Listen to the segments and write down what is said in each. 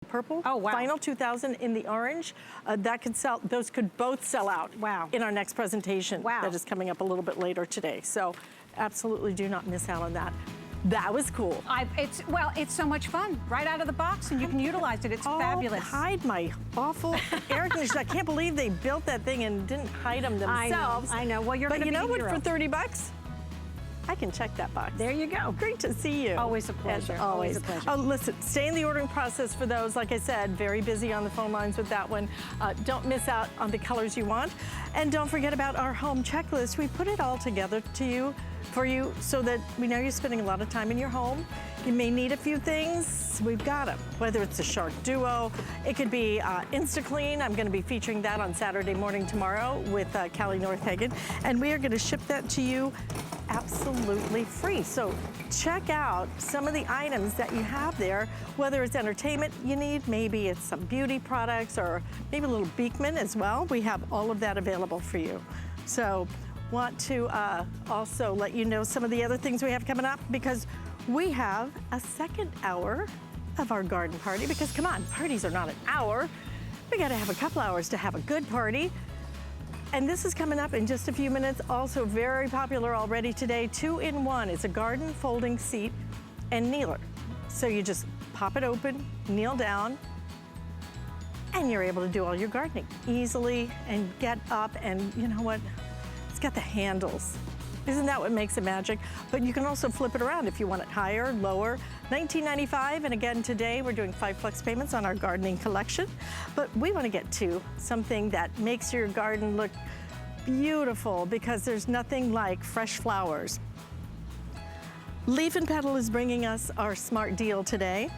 purple. Oh, wow. Final 2,000 in the orange. That could sell, those could both sell out. Wow. In our next presentation. Wow. That is coming up a little bit later today. So absolutely do not miss out on that. That was cool. It's so much fun. Right out of the box, and you can utilize it. It's fabulous. Hide my awful air conditioner. I can't believe they built that thing and didn't hide them themselves. I know. Well, you're going to be But you know what? hero. For 30 bucks, I can check that box. There you go. Great to see you. Always a pleasure. As always a pleasure. Oh, listen, stay in the ordering process for those. Like I said, very busy on the phone lines with that one. Don't miss out on the colors you want. And don't forget about our home checklist. We put it all together for you so that we know you're spending a lot of time in your home. You may need a few things. We've got them. Whether it's a Shark Duo, it could be InstaClean. I'm going to be featuring that on Saturday morning tomorrow with Callie Northagen. And we are going to ship that to you absolutely free. So check out some of the items that you have there, whether it's entertainment you need, maybe it's some beauty products, or maybe a little Beekman as well. We have all of that available for you. So want to also let you know some of the other things we have coming up, because we have a second hour of our garden party, because come on, parties are not an hour. We gotta have a couple hours to have a good party. And this is coming up in just a few minutes. Also very popular already today, 2-in-1. It's a garden folding seat and kneeler. So you just pop it open, kneel down, and you're able to do all your gardening easily and get up. And you know what? It's got the handles. Isn't that what makes it magic? But you can also flip it around if you want it higher, lower. $19.95, and again today we're doing 5 flex payments on our gardening collection. But we want to get to something that makes your garden look beautiful, because there's nothing like fresh flowers. Leaf and Petal is bringing us our smart deal today.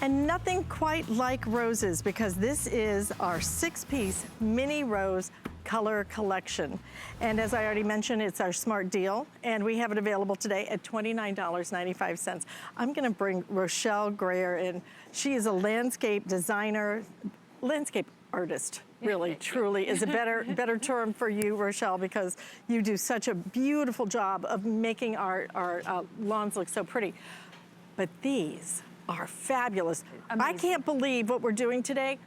And nothing quite like roses, because this is our 6-piece mini rose color collection. And as I already mentioned, it's our smart deal, and we have it available today at $29.95. I'm gonna bring Rochelle Greer in. She is a landscape designer, landscape artist, really, truly is a better term for you, Rochelle, because you do such a beautiful job of making our lawns look so pretty. But these are fabulous. Amazing. I can't believe what we're doing today.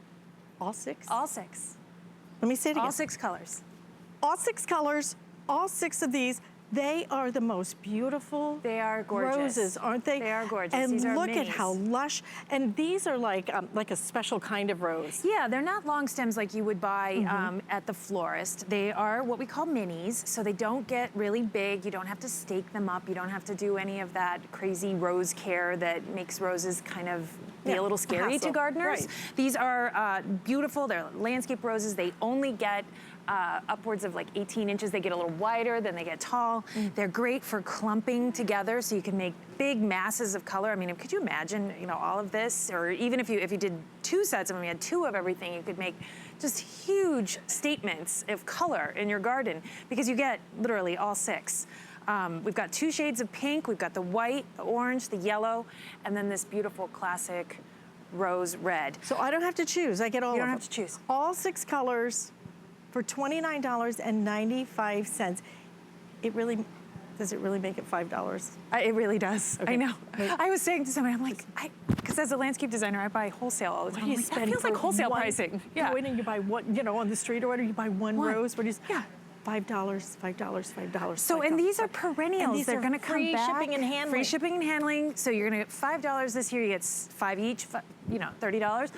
All 6? All 6. Let me say it again. All 6 colors. All 6 colors, all 6 of these. They are the most beautiful They are gorgeous. roses, aren't they? They are gorgeous. And These are look minis. at how lush. And these are like a special kind of rose. Yeah, they're not long stems like you would buy at the florist. They are what we call minis, so they don't get really big. You don't have to stake them up. You don't have to do any of that crazy rose care that makes roses kind of be a little scary to hassle. gardeners. Right. These are beautiful. They're landscape roses. They only get upwards of like 18 inches. They get a little wider, then they get tall. They're great for clumping together, so you can make big masses of color. I mean, could you imagine, you know, all of this? Or even if you did 2 sets of them, you had 2 of everything, you could make just huge statements of color in your garden, because you get literally all 6. We've got 2 shades of pink. We've got the white, the orange, the yellow, and then this beautiful classic rose red. So I don't have to choose. I get all of them. You don't have to choose. All 6 colors for $29.95. Does it really make it $5? It really does. Okay. I know. I was saying to somebody, I'm like, because as a landscape designer, I buy wholesale all the time. What do you I'm like, spend that feels like for wholesale one- pricing. Go in and you buy one, you know, on the street or whatever, you buy one rose. What do you? Yeah. $5, $5. So, and these are perennials. And these They're are going to come free back. shipping and handling. Free shipping and handling. So you're going to get $5 this year. You get 5 each. You know, $30.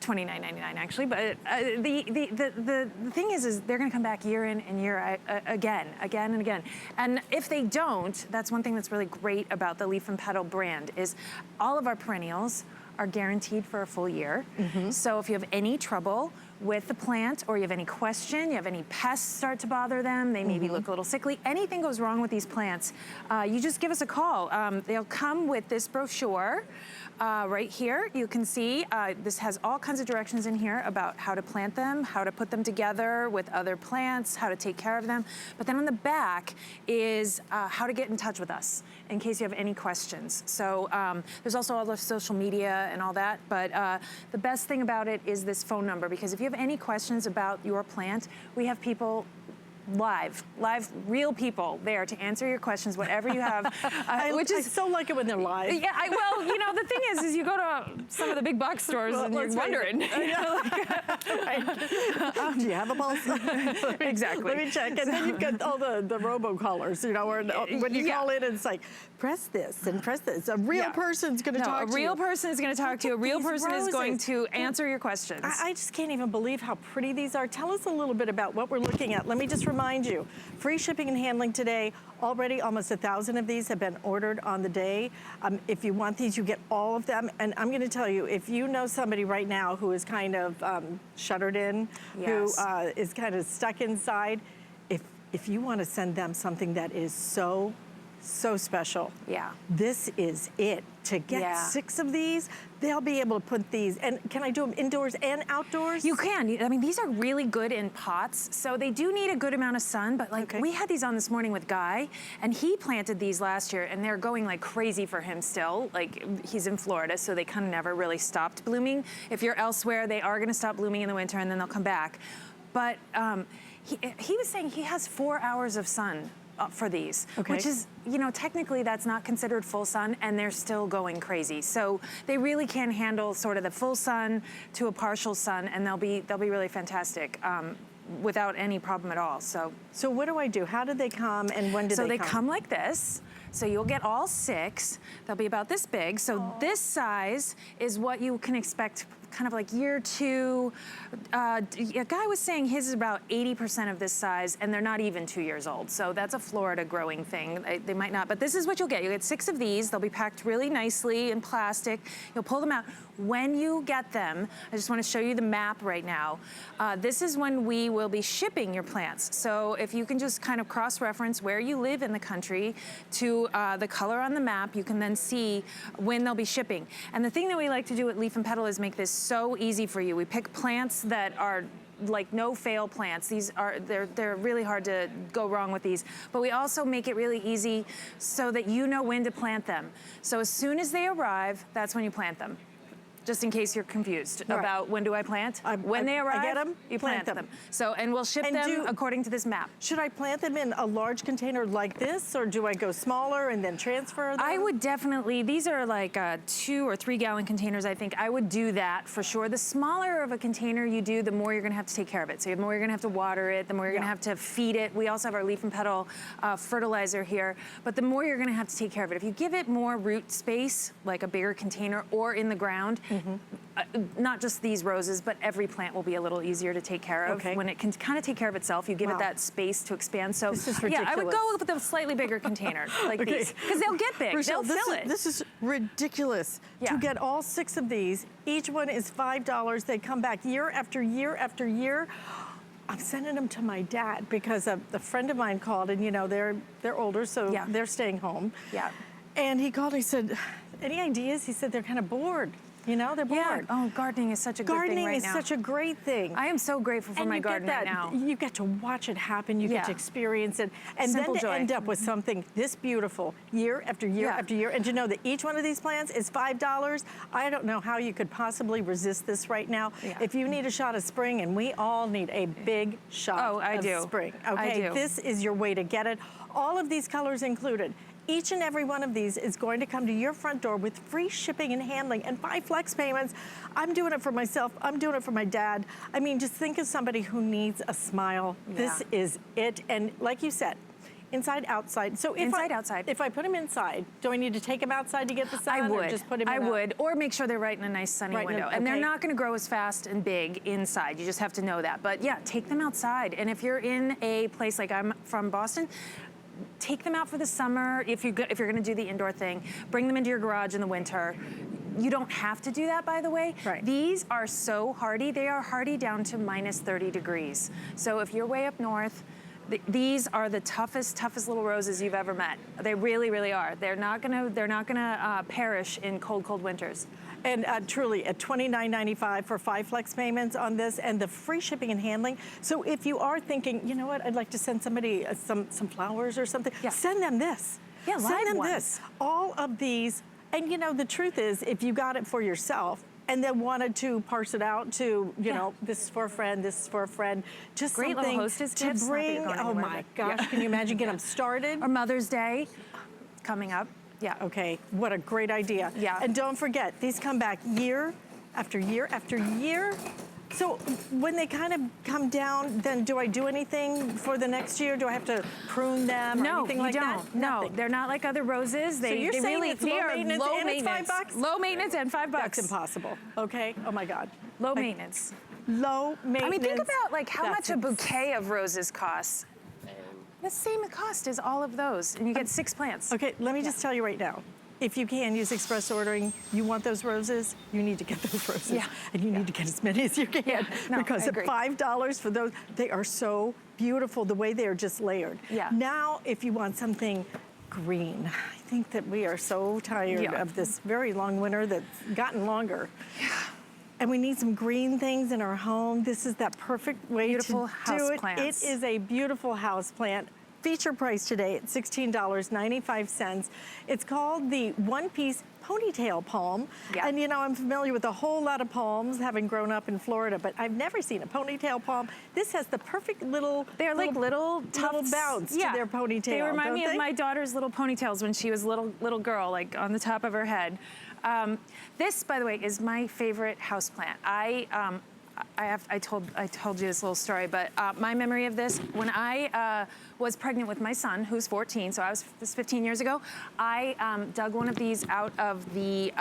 $29.99 actually, but the thing is they're going to come back year in and year again and again. And if they don't, that's one thing that's really great about the Leaf and Petal brand is all of our perennials are guaranteed for a full year. So if you have any trouble with the plant, or you have any question, you have any pests start to bother them, they maybe look a little sickly, anything goes wrong with these plants, you just give us a call. They'll come with this brochure. Right here, you can see this has all kinds of directions in here about how to plant them, how to put them together with other plants, how to take care of them. But then on the back is how to get in touch with us in case you have any questions. So there's also all the social media and all that. But the best thing about it is this phone number, because if you have any questions about your plant, we have people live, real people there to answer your questions, whatever you have. I so like it when they're live. Yeah, well, you know, the thing is you go to some of the big box stores and you're wondering. Do you have a pulse? Exactly. Let me check. And then you've got all the robocallers, you know, where when you call in and it's like, press this and press this. A real person's going to talk to you. A real person is going to talk to you. A real person is going to answer your questions. I just can't even believe how pretty these are. Tell us a little bit about what we're looking at. Let me just remind you, free shipping and handling today. Already almost 1,000 of these have been ordered on the day. If you want these, you get all of them. And I'm going to tell you, if you know somebody right now who is kind of shuttered in, who is kind of stuck inside, if you want to send them something that is so special. Yeah. This is it. To get 6 of these, they'll be able to put these, and can I do them indoors and outdoors? You can. I mean, these are really good in pots, so they do need a good amount of sun, but like we had these on this morning with Guy, and he planted these last year, and they're going like crazy for him still. Like, he's in Florida, so they kind of never really stopped blooming. If you're elsewhere, they are gonna stop blooming in the winter, and then they'll come back. But he was saying he has 4 hours of sun for these, which is, you know, technically that's not considered full sun, and they're still going crazy. So they really can handle sort of the full sun to a partial sun, and they'll be really fantastic without any problem at all. So what do I do? How do they come, and when do they come? So they come like this. So you'll get all 6. They'll be about this big. So this size is what you can expect kind of like year 2. A guy was saying his is about 80% of this size, and they're not even 2 years old. So that's a Florida growing thing. They might not, but this is what you'll get. You'll get 6 of these. They'll be packed really nicely in plastic. You'll pull them out. When you get them, I just want to show you the map right now. This is when we will be shipping your plants. So if you can just kind of cross-reference where you live in the country to the color on the map, you can then see when they'll be shipping. And the thing that we like to do at Leaf and Petal is make this so easy for you. We pick plants that are like no-fail plants. They're really hard to go wrong with these. But we also make it really easy so that you know when to plant them. So as soon as they arrive, that's when you plant them. Just in case you're confused about when do I plant. When they arrive, I get them, you plant them. So, and we'll ship them according to this map. Should I plant them in a large container like this, or do I go smaller and then transfer them? I would definitely, these are like 2 or 3 gallon containers, I think. I would do that for sure. The smaller of a container you do, the more you're gonna have to take care of it. So the more you're gonna have to water it, the more you're gonna have to feed it. We also have our Leaf and Petal fertilizer here, but the more you're gonna have to take care of it. If you give it more root space, like a bigger container or in the ground, not just these roses, but every plant will be a little easier to take care of when it can kind of take care of itself. You give it that space to expand. So this is ridiculous. I would go with a slightly bigger container like these, because they'll get big. Rochelle, they'll fill it. This is ridiculous. To get all 6 of these, each one is $5. They come back year after year after year. I'm sending them to my dad because a friend of mine called, and you know they're older, so they're staying home. And he called and he said, "Any ideas?" He said they're kind of bored. You know, they're bored. Oh, gardening is such a good thing right now. Gardening is such a great thing. I am so grateful for my garden right now. You get to watch it happen. You get to experience it. And then to end up with something this beautiful year after year after year. And to know that each one of these plants is $5, I don't know how you could possibly resist this right now. If you need a shot of spring, and we all need a big shot of spring. Okay, this is your way to get it. All of these colors included. Each and every one of these is going to come to your front door with free shipping and handling and 5 flex payments. I'm doing it for myself. I'm doing it for my dad. I mean, just think of somebody who needs a smile. This is it. And like you said, inside, outside. So if outside. If I put them inside, do I need to take them outside to get the sun? I would. Or just put them I would. Or make sure they're right in a nice sunny window. And they're not going to grow as fast and big inside. You just have to know that. But yeah, take them outside. And if you're in a place like I'm from Boston, take them out for the summer. If you're going to do the indoor thing, bring them into your garage in the winter. You don't have to do that, by the way. These are so hardy. They are hardy down to minus 30 degrees. So if you're way up north, these are the toughest little roses you've ever met. They really, really are. They're not gonna perish in cold winters. And truly, at $29.95 for 5 flex payments on this, and the free shipping and handling. So if you are thinking, you know what, I'd like to send somebody some flowers or something, send them this. Yeah, send them this. All of these, and you know, the truth is, if you got it for yourself, and then wanted to parse it out to, you know, this is for a friend, this is for a friend. Just Great something little hostess to tips, not that bring. you're going Oh anywhere, my but- gosh, can you imagine get them started? Or Mother's Day coming up. Yeah. Okay, what a great idea. Yeah. And don't forget, these come back year after year after year. So when they kind of come down, then do I do anything for the next year? Do I have to prune them or No, anything you like don't. that? No, Nothing. they're not like other roses. So you're saying really, it's they low are maintenance low and it's maintenance. $5? Low maintenance and $5. That's impossible, okay? Oh my God. Low maintenance. Low maintenance. I mean, think about like how That's much a bouquet of roses costs. The same cost as all of those, and you get 6 plants. Okay, let me just tell you right now. If you can use express ordering, you want those roses, you need to get those roses. Yeah. And you need to get as many as you can. Yeah, no, because I at agree. $5 for those, they are so beautiful the way they are just layered. Yeah. Now, if you want something green, I think that we are so tired of this very long winter that's gotten longer. Yeah. And we need some green things in our home. This is that perfect way Beautiful to do it. houseplants. It is a beautiful house plant. Feature price today at $16.95. It's called the one-piece Ponytail palm. Yeah. And you know, I'm familiar with a whole lot of palms, having grown up in Florida, but I've never seen a ponytail palm. This has the perfect little, They're like little tufts. bounce to their ponytail. They remind me don't of they? my daughter's little ponytails when she was little girl, like on the top of her head. This, by the way, is my favorite houseplant. I told you this little story, but my memory of this, when I was pregnant with my son, who's 14, so this 15 years ago, I dug one of these out of the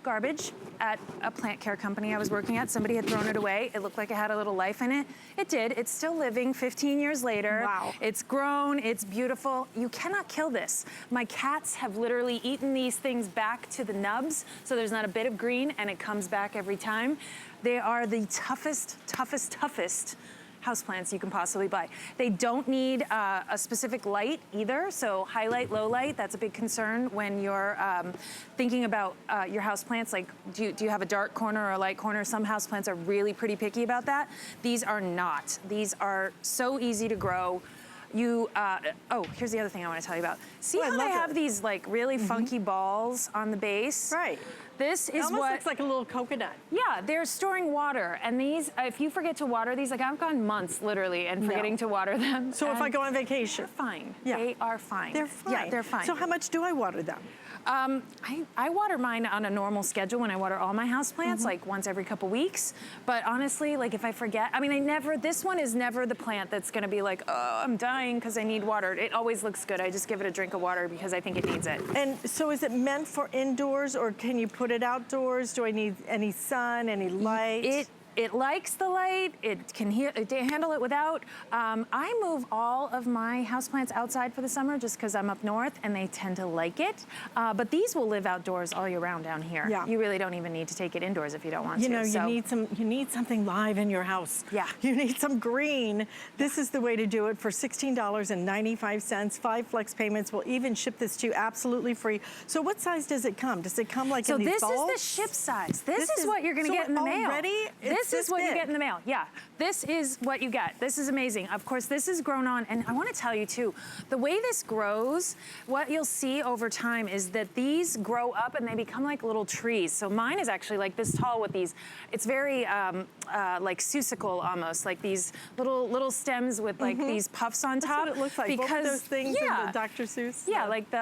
garbage at a plant care company I was working at. Somebody had thrown it away. It looked like it had a little life in it. It did. It's still living 15 years later. Wow. It's grown. It's beautiful. You cannot kill this. My cats have literally eaten these things back to the nubs, so there's not a bit of green, and it comes back every time. They are the toughest houseplants you can possibly buy. They don't need a specific light either, so highlight, low light, that's a big concern when you're thinking about your houseplants. Like, do you have a dark corner or a light corner? Some houseplants are really pretty picky about that. These are not. These are so easy to grow. Oh, here's the other thing I want to tell you about. See how they have these like really funky balls on the base? Right. This is Almost looks like a little coconut. Yeah, they're storing water, and these, if you forget to water these, like I've gone months literally and forgetting to water them. So if I go on vacation? They're fine. Yeah. They are fine. They're fine. Yeah, they're fine. So how much do I water them? I water mine on a normal schedule when I water all my houseplants, like once every couple weeks. But honestly, like if I forget, I mean, this one is never the plant that's gonna be like, oh, I'm dying because I need water. It always looks good. I just give it a drink of water because I think it needs it. And so is it meant for indoors, or can you put it outdoors? Do I need any sun, any light? It likes the light. It can handle it without. I move all of my houseplants outside for the summer just because I'm up north and they tend to like it. But these will live outdoors all year round down here. Yeah. You really don't even need to take it indoors if you don't want to. You know, you need something live in your house. Yeah. You need some green. This is the way to do it for $16.95. 5 flex payments. We'll even ship this to you absolutely free. So what size does it come? Does it come like in these balls? So this is the ship size. This is what you're going to get in the mail. Already? This is what you get in the mail. Yeah, this is what you get. This is amazing. Of course, this is grown on, and I want to tell you too, the way this grows, what you'll see over time is that these grow up and they become like little trees. So mine is actually like this tall with these. It's very like susicle almost, like these little stems with like these puffs on top. That's what it looks like. Because, what were those things in the Dr. Seuss? Yeah, like the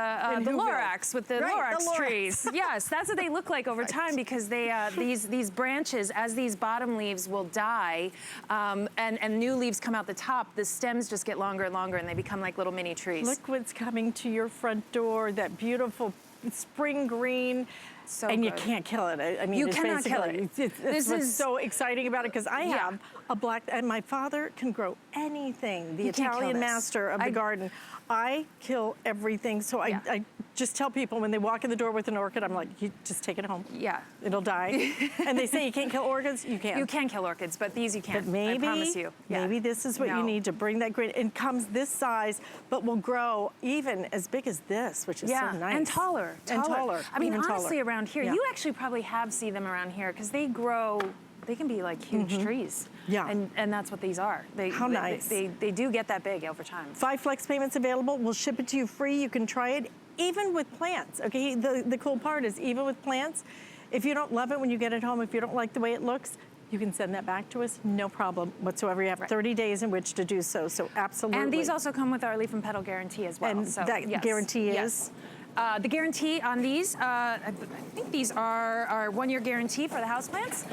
Lorax with the Lorax trees. Yes, that's what they look like over time because they these branches, as these bottom leaves will die and new leaves come out the top, the stems just get longer and longer and they become like little mini trees. Look what's coming to your front door, that beautiful spring green. So and you good. can't kill it. I mean, You it's cannot kill basically- it. This is so exciting about it because I Yeah. have a black, and my father can grow anything. The You can't kill Italian this. master of the garden. I kill everything. So I just tell people when they walk in the door with an orchid, I'm like, you just take it home. Yeah. It'll die. And they say you can't kill orchids. You can. You can kill orchids, but these you can't. But maybe, I promise you. Yeah. maybe this is what you No. need to bring that green. It comes this size, but will grow even as big as this, which is so nice. And taller. And taller. I mean, even honestly, taller. around here, Yeah. you actually probably have seen them around here because they grow. They can be like huge trees. Yeah. And that's what these are. How nice. They do get that big over time. 5 flex payments available. We'll ship it to you free. You can try it even with plants. Okay, the cool part is even with plants, If you don't love it when you get it home, if you don't like the way it looks, you can send that back to us, no problem whatsoever. You have 30 days in which to do so, so absolutely. And these also come with our leaf and petal guarantee as well. And so, that guarantee is? The guarantee on these, I think these are our 1-year guarantee for the houseplants,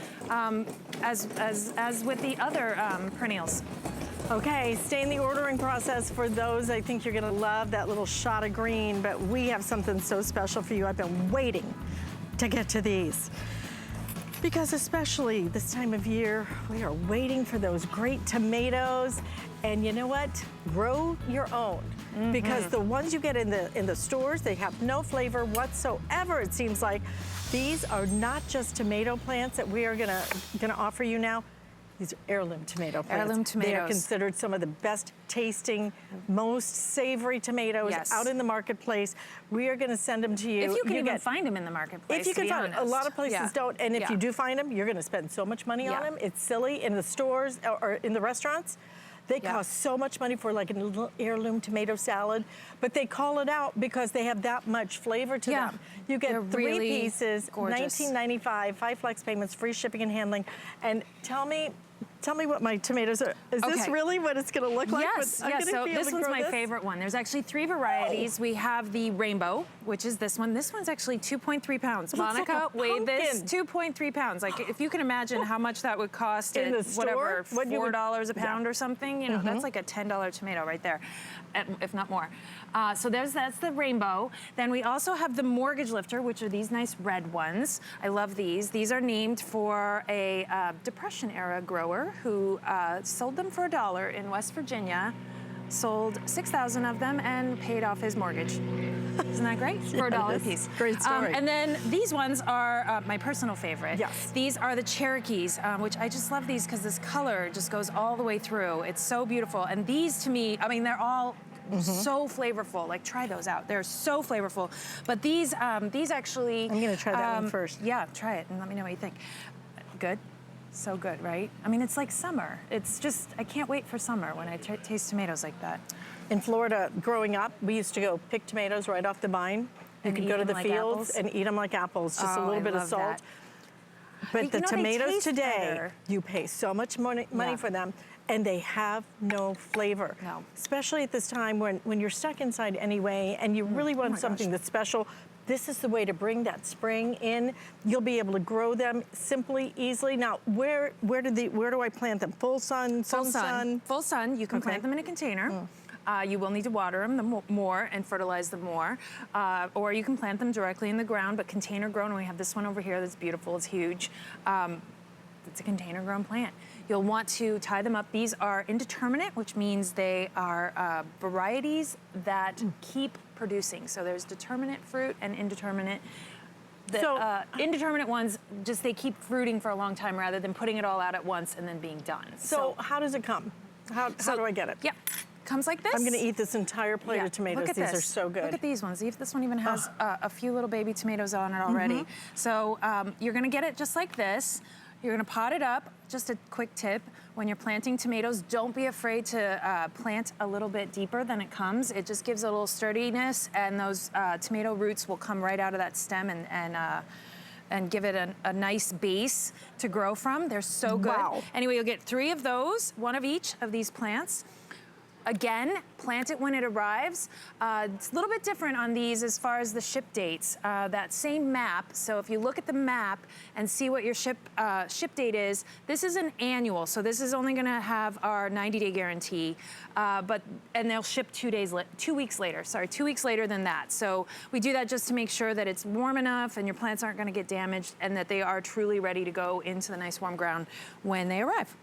as with the other perennials. Okay, stay in the ordering process for those. I think you're gonna love that little shot of green, but we have something so special for you. I've been waiting to get to these. Because especially this time of year, we are waiting for those great tomatoes. And you know what? Grow your own. Because the ones you get in the stores, they have no flavor whatsoever, it seems like. These are not just tomato plants that we are gonna offer you now. These are heirloom tomato plants. Heirloom tomatoes. They are considered some of the best tasting, most savory tomatoes out in the marketplace. We are gonna send them to you. If you can even find them in the marketplace, if you can find them. A lot of places don't, and if you do find them, you're gonna spend so much money on them. It's silly. In the stores or in the restaurants, they cost so much money for like a little heirloom tomato salad, but they call it out because they have that much flavor to them. You get 3 really pieces, gorgeous. $19.95, 5 flex payments, free shipping and handling. And tell me what my tomatoes are. Is this really what it's gonna look like? Yes, yes. So this one's my favorite one. There's actually 3 varieties. We have the rainbow, which is this one. This one's actually 2.3 pounds. Monica weighed this, 2.3 pounds. Like if you can imagine how much that would cost in at the store, whatever, $4 a pound or something, you know, that's like a $10 tomato right there, if not more. So that's the rainbow. Then we also have the mortgage lifter, which are these nice red ones. I love these. These are named for a Depression era grower who sold them for $1 in West Virginia, sold 6,000 of them and paid off his mortgage. Isn't that great? For $1 a piece. Great story. And then these ones are my personal favorite. Yes. These are the Cherokees, which I just love these because this color just goes all the way through. It's so beautiful. And these to me, I mean, they're all so flavorful. Like try those out. They're so flavorful. But these actually. I'm gonna try that one first. Yeah, try it and let me know what you think. Good. So good, right? I mean, it's like summer. It's just, I can't wait for summer when I taste tomatoes like that. In Florida, growing up, we used to go pick tomatoes right off the vine. You could go to the fields and eat them like apples, just a little bit of salt. But the tomatoes today, you pay so much money for them, and they have no flavor. No. Especially at this time when you're stuck inside anyway, and you really want something that's special. This is the way to bring that spring in. You'll be able to grow them simply, easily. Now, where do I plant them? Full sun, sun? Full sun. You can plant them in a container. You will need to water them more and fertilize them more. Or you can plant them directly in the ground, but container grown. And we have this one over here that's beautiful. It's huge. It's a container grown plant. You'll want to tie them up. These are indeterminate, which means they are varieties that keep producing. So there's determinate fruit and indeterminate. Indeterminate ones, just they keep fruiting for a long time rather than putting it all out at once and then being done. So how does it come? How do I get it? Yep. Comes like this. I'm gonna eat this entire plate of tomatoes. Look at these this. are so good. Look at these ones. See if this one even has a few little baby tomatoes on it already. So you're gonna get it just like this. You're gonna pot it up. Just a quick tip, when you're planting tomatoes, don't be afraid to plant a little bit deeper than it comes. It just gives a little sturdiness, and those tomato roots will come right out of that stem and give it a nice base to grow from. They're so good. Wow. Anyway, you'll get 3 of those, 1 of each of these plants. Again, plant it when it arrives. It's a little bit different on these as far as the ship dates. That same map, so if you look at the map and see what your ship date is, this is an annual, so this is only gonna have our 90-day guarantee, and they'll ship 2 weeks later, sorry, 2 weeks later than that. So we do that just to make sure that it's warm enough and your plants aren't gonna get damaged and that they are truly ready to go into the nice warm ground when they arrive.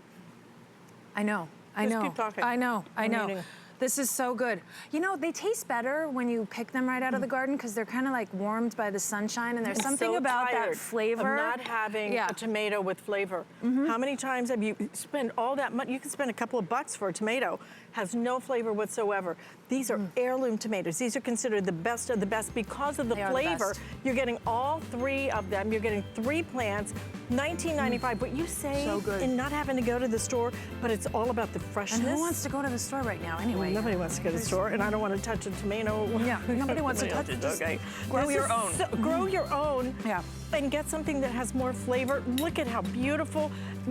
I know. Just keep talking. I know. Eating. This is so good. You know, they taste better when you pick them right out of the garden because they're kind of like warmed by the sunshine, and there's something about that flavor. Of not having a tomato with flavor. How many times have you spent all that money? You can spend a couple of bucks for a tomato. Has no flavor whatsoever. These are heirloom tomatoes. These are considered the best of the best because of the flavor. You're getting all 3 of them. You're getting 3 plants, $19.95. What you say, so good. And not having to go to the store, but it's all about the freshness. And who wants to go to the store right now anyway? nobody wants to go to the store, and I don't want to touch a tomato. Yeah, nobody wants to touch it. Just grow This your is own. Grow your own. Yeah. And get something that has more flavor. Look at how beautiful.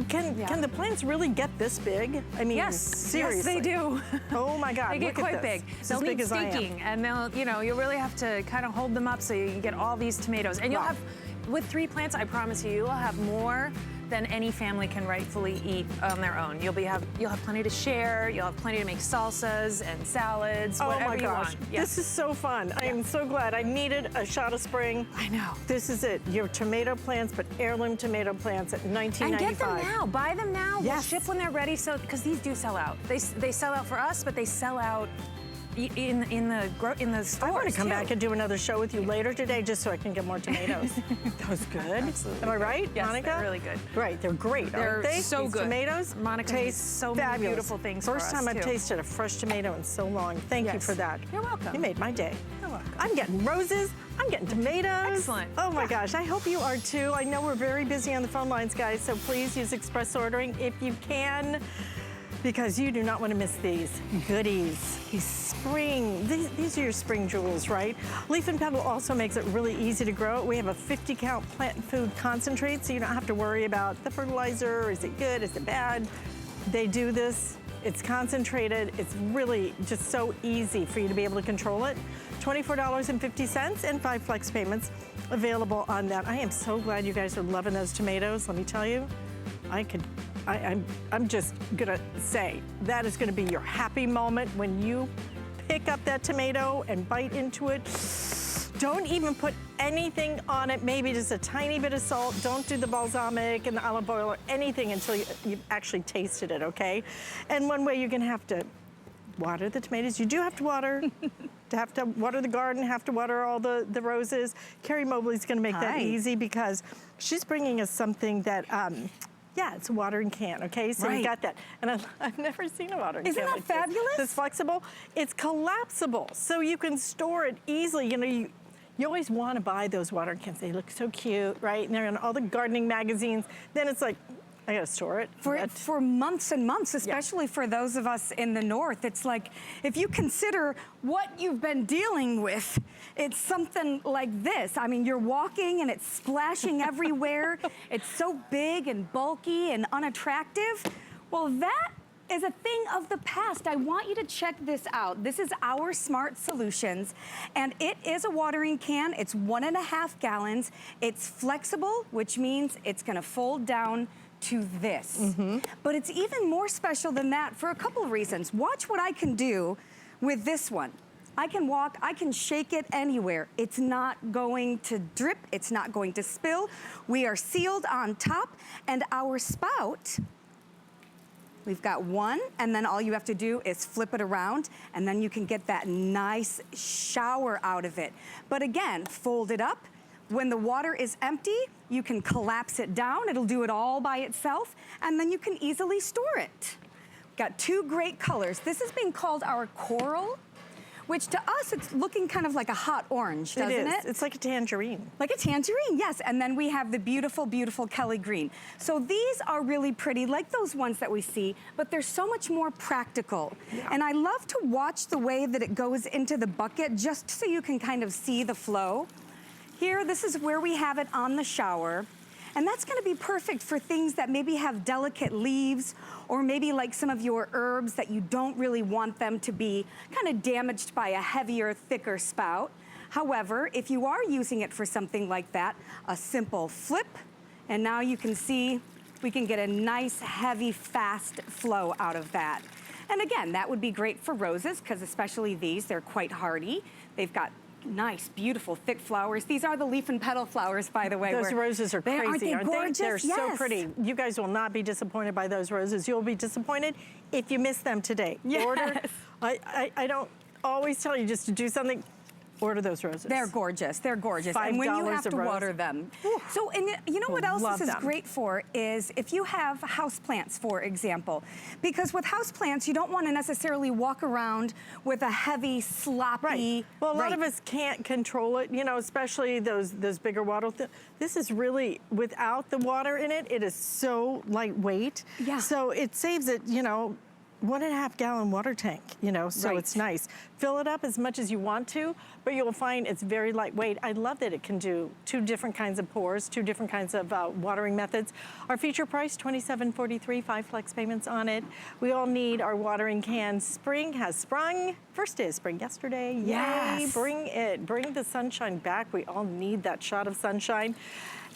Can the plants really get this big? I mean, seriously. Yes, they do. Oh my God, They get look at quite this. big. It's They'll as big need as I am. staking, and they'll, you really have to kind of hold them up so you get all these tomatoes. And you'll have, with 3 plants, I promise you, you'll have more than any family can rightfully eat on their own. You'll have plenty to share. You'll have plenty to make salsas and salads, whatever you want. This is so fun. I am so glad. I needed a shot of spring. I know. This is it. Your tomato plants, but heirloom tomato plants at $19.95. And get them now. Buy them now. Yes. We'll ship when they're ready. So because these do sell out. They sell out for us, but they sell out in the stores. I want to come back and do another show with you later today just so I can get more tomatoes. That was good. Absolutely. Am I right, Yes, Monica? they're really good. Right, they're great, They're aren't they? so These good. tomatoes Monica makes taste so many fabulous. beautiful things for First us, time I've too. tasted a fresh tomato in so long. Thank you Yes. for that. You're welcome. You made my day. You're welcome. I'm getting roses. I'm getting tomatoes. Excellent. Oh my gosh, I hope you are too. I know we're very busy on the phone lines, guys, so please use express ordering if you can, because you do not want to miss these goodies. These spring, these are your spring jewels, right? Leaf and Pebble also makes it really easy to grow. We have a 50 count plant food concentrate, so you don't have to worry about the fertilizer. Is it good? Is it bad? They do this. It's concentrated. It's really just so easy for you to be able to control it. $24.50 and 5 flex payments available on that. I am so glad you guys are loving those tomatoes. Let me tell you, I'm just gonna say that is gonna be your happy moment when you pick up that tomato and bite into it. Don't even put anything on it, maybe just a tiny bit of salt. Don't do the balsamic and the olive oil or anything until you've actually tasted it, okay? And one way you're gonna have to water the tomatoes. You do have to water. Have to water the garden, have to water all the roses. Carrie Mobley's gonna make that easy because she's bringing us something that, yeah, it's a watering can, okay? So you got that. And I've never seen a watering can like Isn't that fabulous? It's flexible. It's collapsible, so you can store it easily. You always want to buy those watering cans. They look so cute, right? And they're in all the gardening magazines. Then it's like, I gotta store it. For months and months, especially for those of us in the north. It's like, if you consider what you've been dealing with, it's something like this. I mean, you're walking and it's splashing everywhere. It's so big and bulky and unattractive. Well, that is a thing of the past. I want you to check this out. This is our Smart Solutions, and it is a watering can. It's 1.5 gallons. It's flexible, which means it's gonna fold down to this. But it's even more special than that for a couple of reasons. Watch what I can do with this one. I can walk, I can shake it anywhere. It's not going to drip, it's not going to spill. We are sealed on top, and our spout, we've got one, and then all you have to do is flip it around, and then you can get that nice shower out of it. But again, fold it up. When the water is empty, you can collapse it down. It'll do it all by itself, and then you can easily store it. Got 2 great colors. This is being called our coral, which to us, it's looking kind of like a hot orange, doesn't it? It's like a tangerine. Like a tangerine, yes. And then we have the beautiful, beautiful Kelly green. So these are really pretty, like those ones that we see, but they're so much more practical. Yeah. And I love to watch the way that it goes into the bucket, just so you can kind of see the flow. Here, this is where we have it on the shower. And that's gonna be perfect for things that maybe have delicate leaves, or maybe like some of your herbs that you don't really want them to be kind of damaged by a heavier, thicker spout. However, if you are using it for something like that, a simple flip, and now you can see we can get a nice, heavy, fast flow out of that. And again, that would be great for roses, because especially these, they're quite hardy. They've got nice, beautiful, thick flowers. These are the leaf and petal flowers, by the way. Those roses are crazy, aren't they? They're Yes. so pretty. You guys will not be disappointed by those roses. You'll be disappointed if you miss them today. Yes. Order. I don't always tell you just to do something. Order those roses. They're gorgeous. They're gorgeous. $5 and when you have a to rose. water them. So, and you know what else Love this is them. great for is if you have houseplants, for example. Because with houseplants, you don't want to necessarily walk around with a heavy, sloppy. Right. Well, a lot of us can't control it, you know, especially those bigger water. This is really, without the water in it, it is so lightweight. Yeah. So it saves it, you know, 1.5 gallon water tank, you know, so Right. it's nice. Fill it up as much as you want to, but you'll find it's very lightweight. I love that it can do 2 different kinds of pours, 2 different kinds of watering methods. Our feature price, $27.43, 5 flex payments on it. We all need our watering can. Spring has sprung. First day of spring yesterday. Yay, Yes. bring it. Bring the sunshine back. We all need that shot of sunshine.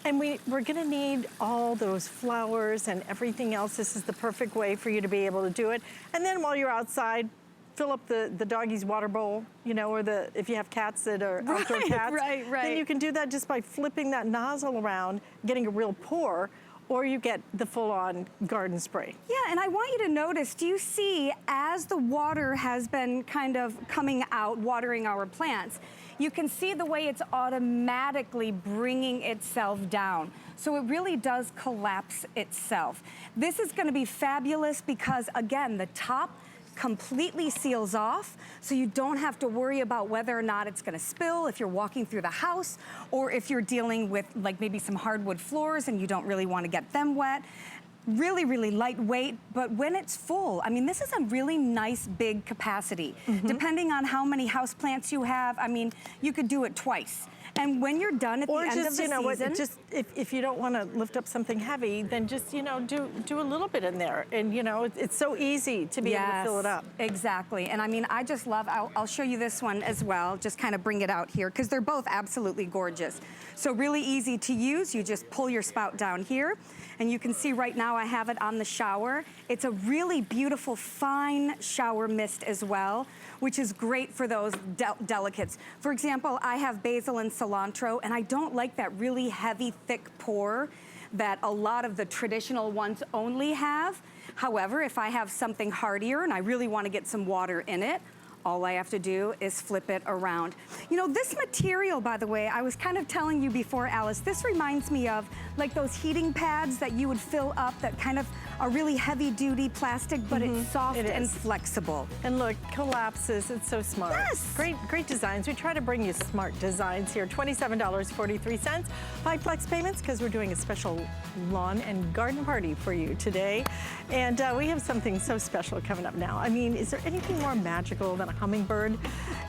And we're gonna need all those flowers and everything else. This is the perfect way for you to be able to do it. And then while you're outside, fill up the doggy's water bowl, you know, or if you have cats that are outdoor cats. Right. Then you can do that just by flipping that nozzle around, getting a real pour, or you get the full-on garden spray. Yeah, and I want you to notice, do you see as the water has been kind of coming out, watering our plants, you can see the way it's automatically bringing itself down. So it really does collapse itself. This is gonna be fabulous because, again, the top completely seals off, so you don't have to worry about whether or not it's gonna spill if you're walking through the house, or if you're dealing with like maybe some hardwood floors and you don't really wanna get them wet. Really, really lightweight, but when it's full, I mean, this is a really nice big capacity. Depending on how many houseplants you have, I mean, you could do it twice. And when you're done at the end of the season, just if you don't want to lift up something heavy, then just, you know, do a little bit in there. And, you know, it's so easy to be able to fill it up. Exactly. And I mean, I just love, I'll show you this one as well, just kind of bring it out here, because they're both absolutely gorgeous. So really easy to use. You just pull your spout down here, and you can see right now I have it on the shower. It's a really beautiful, fine shower mist as well, which is great for those delicates. For example, I have basil and cilantro, and I don't like that really heavy, thick pour that a lot of the traditional ones only have. However, if I have something heartier and I really want to get some water in it, all I have to do is flip it around. You know, this material, by the way, I was kind of telling you before, Alice, this reminds me of like those heating pads that you would fill up that kind of are really heavy duty plastic, but it's soft and flexible. And look, collapses, it's so smart. Yes. Great designs. We try to bring you smart designs here. $27.43, 5 flex payments, because we're doing a special lawn and garden party for you today. And we have something so special coming up now. I mean, is there anything more magical than a hummingbird?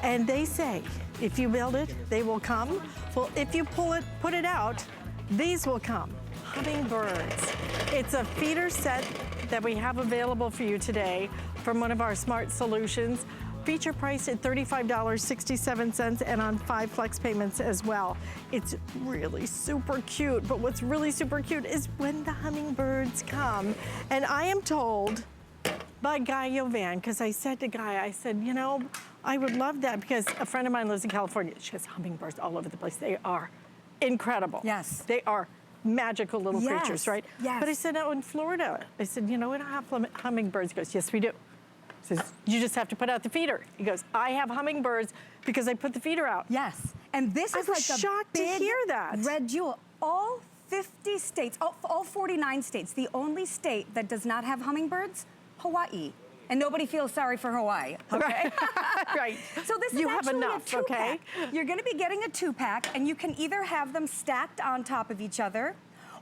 And they say, if you build it, they will come. Well, if you put it out, these will come. Hummingbirds. It's a feeder set that we have available for you today from one of our smart solutions. Feature price at $35.67 and on 5 flex payments as well. It's really super cute, but what's really super cute is when the hummingbirds come. And I am told by Guy Yovan, because I said to Guy, I said, you know, I would love that, because a friend of mine lives in California. She has hummingbirds all over the place. They are incredible. Yes. They are magical little creatures, right? Yes. But I said, oh, in Florida, I said, you know, we don't have hummingbirds. He goes, yes, we do. He says, you just have to put out the feeder. He goes, I have hummingbirds because I put the feeder out. Yes, and this is like a shocked to big hear that. red jewel. All 50 states, all 49 states, the only state that does not have hummingbirds, Hawaii. And nobody feels sorry for Hawaii, okay? Right. So this is you have actually enough, a 2-pack. okay? You're gonna be getting a 2-pack, and you can either have them stacked on top of each other,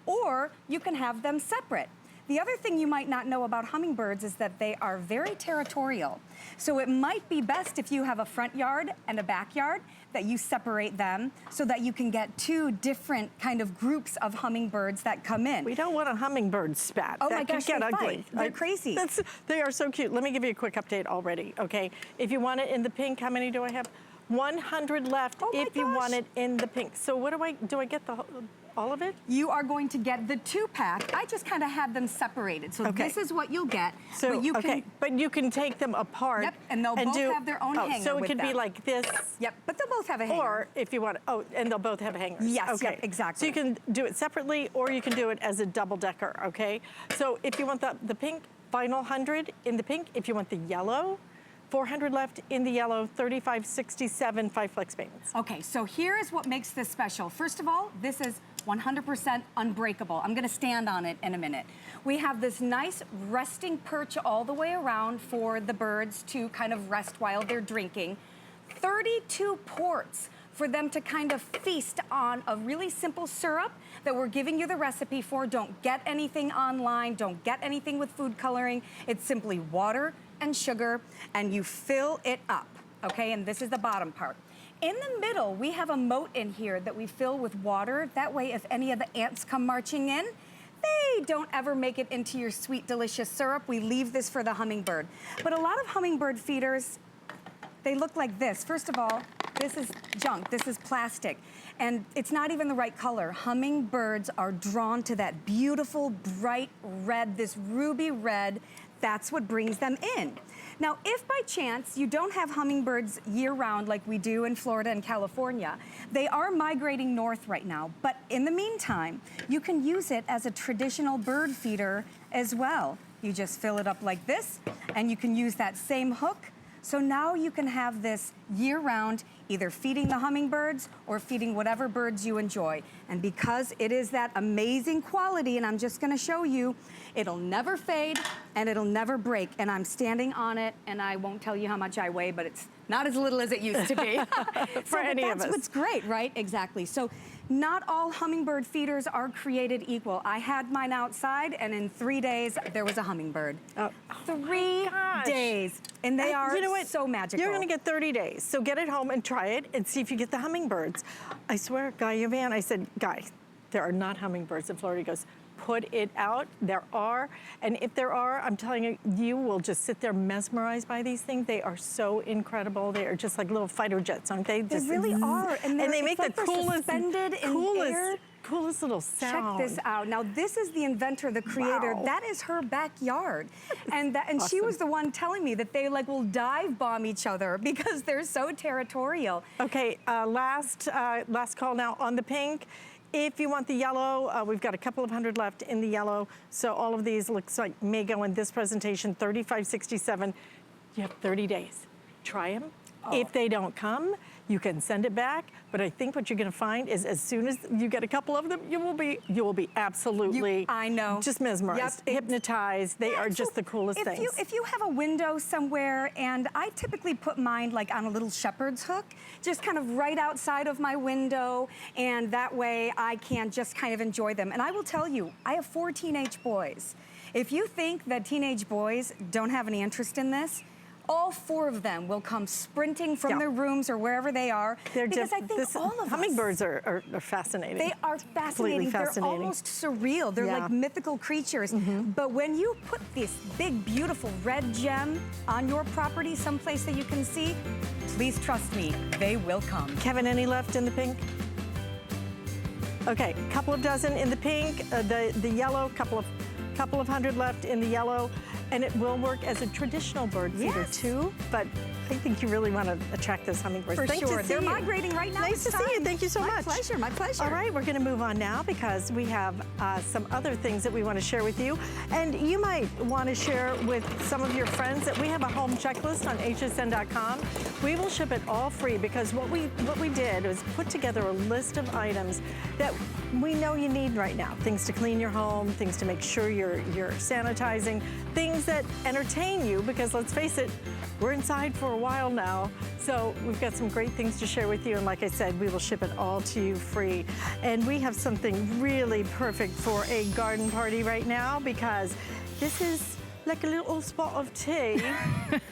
or you can have them separate. The other thing you might not know about hummingbirds is that they are very territorial. So it might be best if you have a front yard and a backyard that you separate them so that you can get 2 different kind of groups of hummingbirds that come in. We don't want a hummingbird spat. Oh that my gosh, could get they ugly. fight. They're crazy. They are so cute. Let me give you a quick update already, okay? If you want it in the pink, how many do I have? 100 left if you want it in the pink. So what do I get all of it? You are going to get the 2-pack. I just kind of had them separated. So this is what you'll get. So, but you can take them apart. Yep, and they'll both have their own hanger So it with could be them. like this. Yep, but they'll both have a hanger. Or if you want, and they'll both have hangers. Yes, okay. yep, exactly. So you can do it separately, or you can do it as a double decker, okay? So if you want the pink, final 100 in the pink. If you want the yellow, 400 left in the yellow, $35.67, 5 flex payments. Okay, so here is what makes this special. First of all, this is 100% unbreakable. I'm gonna stand on it in a minute. We have this nice resting perch all the way around for the birds to kind of rest while they're drinking. 32 ports for them to kind of feast on a really simple syrup that we're giving you the recipe for. Don't get anything online, don't get anything with food coloring. It's simply water, and sugar, and you fill it up, okay? And this is the bottom part. In the middle, we have a moat in here that we fill with water. That way, if any of the ants come marching in, they don't ever make it into your sweet, delicious syrup. We leave this for the hummingbird. But a lot of hummingbird feeders, they look like this. First of all, this is junk, this is plastic. And it's not even the right color. Hummingbirds are drawn to that beautiful, bright red, this ruby red. That's what brings them in. Now, if by chance you don't have hummingbirds year-round like we do in Florida and California, they are migrating north right now. But in the meantime, you can use it as a traditional bird feeder as well. You just fill it up like this, and you can use that same hook. So now you can have this year-round, either feeding the hummingbirds or feeding whatever birds you enjoy. And because it is that amazing quality, and I'm just gonna show you, it'll never fade and it'll never break. And I'm standing on it, and I won't tell you how much I weigh, but it's not as little as it used to be. For any of us. That's what's great, right? Exactly. So not all hummingbird feeders are created equal. I had mine outside, and in 3 days, there was a hummingbird. Oh. 3 days. And they are you know what? so magical. You're gonna get 30 days. So get it home and try it and see if you get the hummingbirds. I swear, Guy Yavan, I said, Guy, there are not hummingbirds in Florida. He goes, put it out. There are. And if there are, I'm telling you, you will just sit there mesmerized by these things. They are so incredible. They are just like little fighter jets, aren't they? They Just really are. And they make like the coolest, suspended in air. coolest little sound. Check this out. Now, this is the inventor, the creator. Wow. That is her backyard. And Awesome. she was the one telling me that they like will dive bomb each other because they're so territorial. Okay, last call now on the pink. If you want the yellow, we've got a couple of hundred left in the yellow. So all of these looks like may go in this presentation, $35.67. You have 30 days. Try them. Oh. If they don't come, you can send it back. But I think what you're going to find is as soon as you get a couple of them, you will be absolutely I know. just mesmerized, Yep. hypnotized. They are just the coolest if things. if you have a window somewhere, and I typically put mine like on a little shepherd's hook, just kind of right outside of my window, and that way I can just kind of enjoy them. And I will tell you, I have 4 teenage boys. If you think that teenage boys don't have any interest in this, all 4 of them will come sprinting from their rooms or wherever they are. Because I think all of hummingbirds are fascinating. They are fascinating. Fascinating. They're almost surreal. They're like mythical creatures. But when you put this big, beautiful red gem on your property, someplace that you can see, please trust me, they will come. Kevin, any left in the pink? Okay, a couple of dozen in the pink, the yellow, couple of hundred left in the yellow. And it will work as a traditional bird feeder too, but I think you really want to attract those hummingbirds. For sure. They're migrating right now. Nice to see you. Thank you so much. My pleasure. My pleasure. All right, we're going to move on now because we have some other things that we want to share with you. And you might want to share with some of your friends that we have a home checklist on hsn.com. We will ship it all free because what we did was put together a list of items that we know you need right now. Things to clean your home, things to make sure you're sanitizing, things that entertain you because let's face it, we're inside for a while now. So we've got some great things to share with you. And like I said, we will ship it all to you free. And we have something really perfect for a garden party right now because this is like a little spot of tea,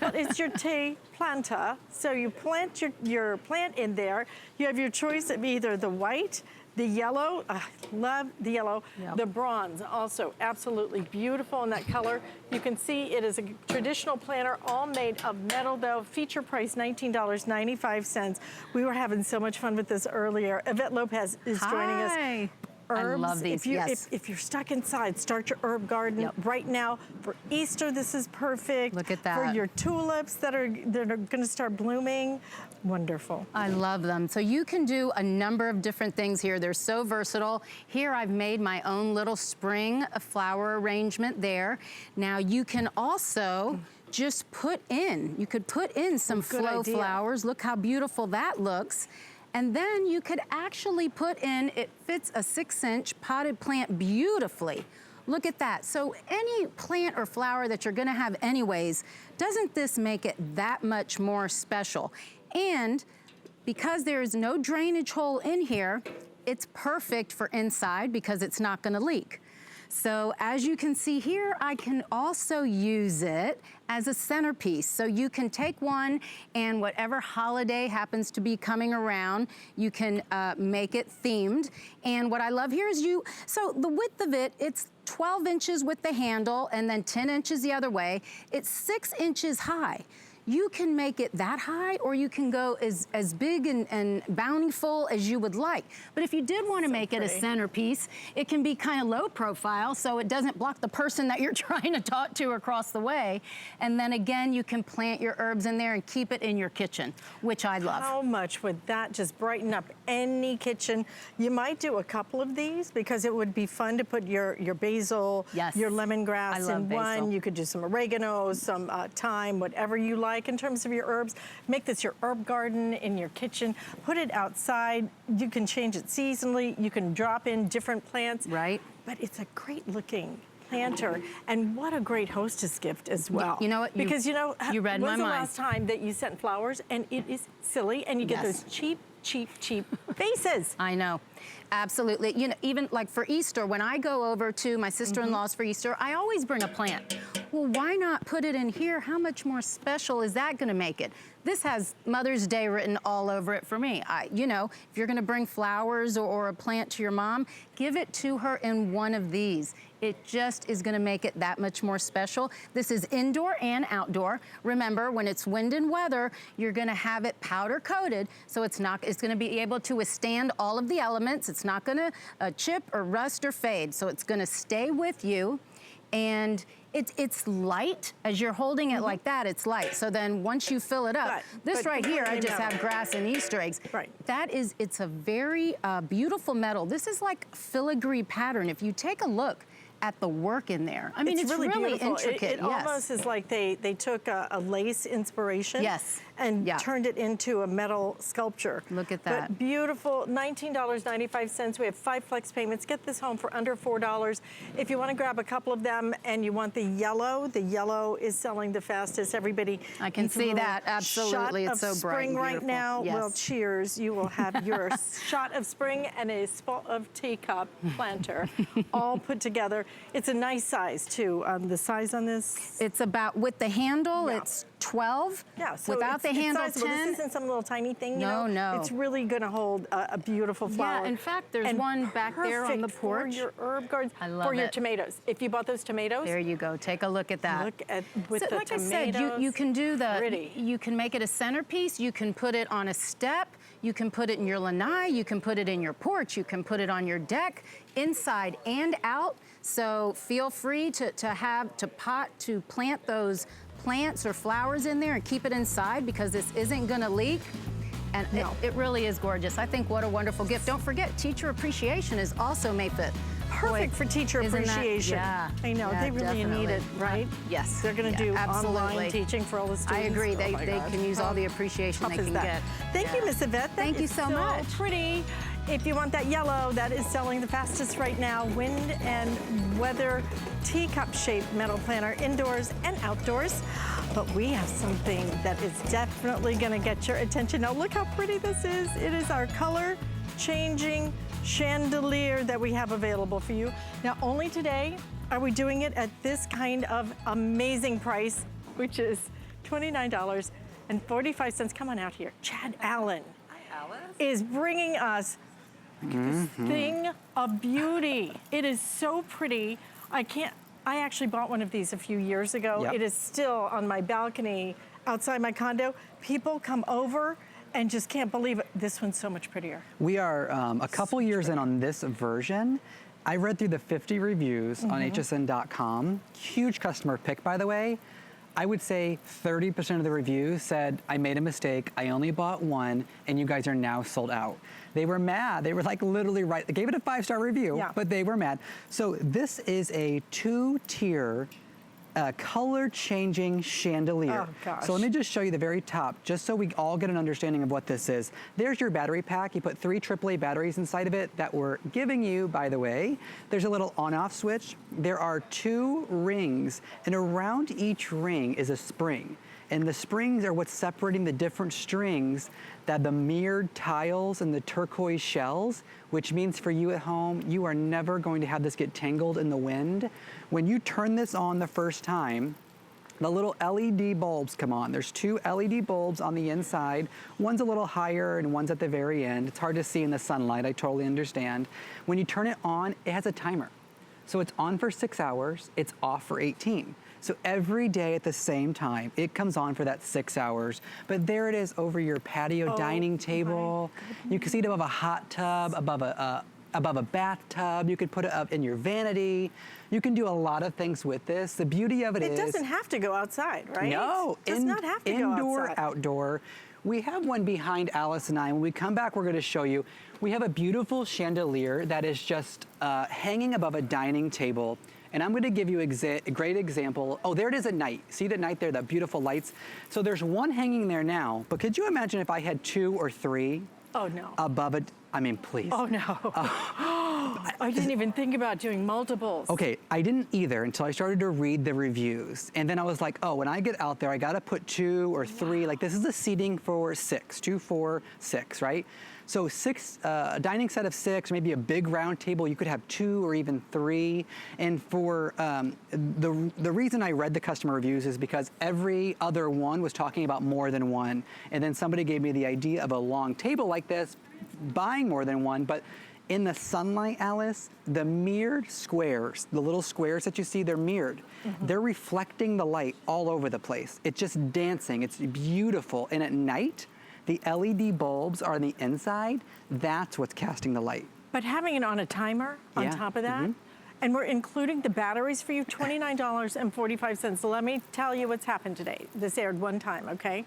but it's your tea planter. So you plant your plant in there. You have your choice of either the white, the yellow, I love the yellow. Yep. The bronze, also absolutely beautiful in that color. You can see it is a traditional planter, all made of metal though. Feature price $19.95. We were having so much fun with this earlier. Yvette Lopez is joining us. Herbs. I love these, If you're stuck inside, start your herb garden right now. For Easter, this is perfect. Look at that. For your tulips that are gonna start blooming. Wonderful. I love them. So you can do a number of different things here. They're so versatile. Here I've made my own little spring flower arrangement there. Now you can also just you could put in some flow flowers. Look how beautiful that looks. And then you could actually put in, it fits a 6-inch potted plant beautifully. Look at that. So any plant or flower that you're gonna have anyways, doesn't this make it that much more special? And because there's no drainage hole in here, it's perfect for inside because it's not gonna leak. So as you can see here, I can also use it as a centerpiece. So you can take one and whatever holiday happens to be coming around, you can make it themed. And what I love here is so the width of it, it's 12 inches with the handle and then 10 inches the other way. It's 6 inches high. You can make it that high, or you can go as big and bountiful as you would like. But if you did want to make it a centerpiece, it can be kind of low profile so it doesn't block the person that you're trying to talk to across the way. And then again, you can plant your herbs in there and keep it in your kitchen, which I love. How much would that just brighten up any kitchen? You might do a couple of these because it would be fun to put your basil, Yes. your lemongrass I love in basil. one. You could do some oregano, some thyme, whatever you like in terms of your herbs. Make this your herb garden in your kitchen. Put it outside. You can change it seasonally. You can drop in different plants. Right. But it's a great looking planter, and what a great hostess gift as well. You know what? Because you know, you read my when's the mind. last time that you sent flowers? And it is silly, and you get Yes. those cheap vases. I know. Absolutely. You know, even like for Easter, when I go over to my sister-in-law's for Easter, I always bring a plant. Well, why not put it in here? How much more special is that gonna make it? This has Mother's Day written all over it for me. You know, if you're gonna bring flowers or a plant to your mom, give it to her in one of these. It just is gonna make it that much more special. This is indoor and outdoor. Remember, when it's wind and weather, you're gonna have it powder coated, so it's gonna be able to withstand all of the elements. It's not gonna chip or rust or fade, so it's gonna stay with you. And it's light. As you're holding it like that, it's light. So then once you fill it up, this right here, I just have grass and Easter eggs. Right. It's a very beautiful metal. This is like filigree pattern. If you take a look at the work in there. I mean, it's really beautiful. intricate. It almost is like they took a lace inspiration Yes. and Yeah. turned it into a metal sculpture. Look at that. But beautiful, $19.95. We have 5 flex payments. Get this home for under $4. If you want to grab a couple of them and you want the yellow is selling the fastest. Everybody I can needs a see little that. Absolutely. shot It's of so bright and spring right beautiful. now. Yes. Well, cheers. You will have your shot of spring and a spot of teacup planter all put together. It's a nice size too. The size on this? It's about, with the handle, Yeah. it's 12. Yeah, so Without the it's handle, sizable. 10. This isn't some little tiny thing, you No, know? no. It's really gonna hold a beautiful flower. Yeah, in fact, there's And one back there on the perfect porch. for your herb gardens. I love For your it. tomatoes. If you bought those tomatoes, There you go. Take a look at that. look at with So the like tomatoes. I said, you can do Pretty. you can make it a centerpiece, you can put it on a step, you can put it in your lanai, you can put it in your porch, you can put it on your deck, inside and out. So feel free to plant those plants or flowers in there and keep it inside because this isn't gonna leak. And it really is gorgeous. I think what a wonderful gift. Don't forget, Teacher Appreciation is also May 5th. Perfect for teacher Isn't that- appreciation. yeah, I know, yeah, they really need it, definitely. right? Yes. They're gonna Yeah, do absolutely. online teaching for all the students. I agree. Oh They my God. can use all the appreciation Tough they is can that. get. Thank you, Miss Yvette. That Thank you is so much. Pretty. If you want that yellow, that is selling the fastest right now. Wind and weather teacup-shaped metal planter, indoors and outdoors. But we have something that is definitely going to get your attention. Now look how pretty this is. It is our color-changing chandelier that we have available for you. Now only today are we doing it at this kind of amazing price, which is $29.45. Come on out here. Chad Allen is bringing us this thing of beauty. It is so pretty. I actually bought one of these a few years ago. Yep. It is still on my balcony outside my condo. People come over and just can't believe it. This one's so much prettier. We are a couple years in on this version. I read through the 50 reviews on hsn.com. Huge customer pick, by the way. I would say 30% of the reviews said, I made a mistake, I only bought one, and you guys are now sold out. They were mad. They were like literally right. They gave it a 5-star review, but they were mad. So this is a 2-tier color-changing chandelier. Oh, gosh. So let me just show you the very top, just so we all get an understanding of what this is. There's your battery pack. You put 3 AAA batteries inside of it that we're giving you, by the way. There's a little on-off switch. There are 2 rings, and around each ring is a spring. And the springs are what's separating the different strings that the mirrored tiles and the turquoise shells, which means for you at home, you are never going to have this get tangled in the wind. When you turn this on the first time, the little LED bulbs come on. There's 2 LED bulbs on the inside. One's a little higher and one's at the very end. It's hard to see in the sunlight, I totally understand. When you turn it on, it has a timer. So it's on for 6 hours, it's off for 18. So every day at the same time, it comes on for that 6 hours. But there it is over your patio dining table. You can see it above a hot tub, above a bathtub. You could put it up in your vanity. You can do a lot of things with this. The beauty of it is... It doesn't have to go outside, right? No. It does not have to go outside. Indoor, outdoor. We have one behind Alice and I. When we come back, we're going to show you. We have a beautiful chandelier that is just hanging above a dining table. And I'm going to give you a great example. Oh, there it is at night. See the night there, the beautiful lights? So there's one hanging there now, but could you imagine if I had 2 or 3 Oh, no. above it? I mean, please. Oh, no. I didn't even think about doing multiples. Okay, I didn't either until I started to read the reviews. And then I was like, oh, when I get out there, I got to put 2 or 3. Like, this is a seating for 6, 2, 4, 6, right? So a dining set of 6, maybe a big round table, you could have 2 or even 3. And for the reason I read the customer reviews is because every other one was talking about more than one. And then somebody gave me the idea of a long table like this, buying more than one. But in the sunlight, Alice, the mirrored squares, the little squares that you see, they're mirrored. They're reflecting the light all over the place. It's just dancing. It's beautiful. And at night, the LED bulbs are on the inside. That's what's casting the light. But having it on a timer on top of that, and we're including the batteries for you, $29.45. Let me tell you what's happened today. This aired one time, okay?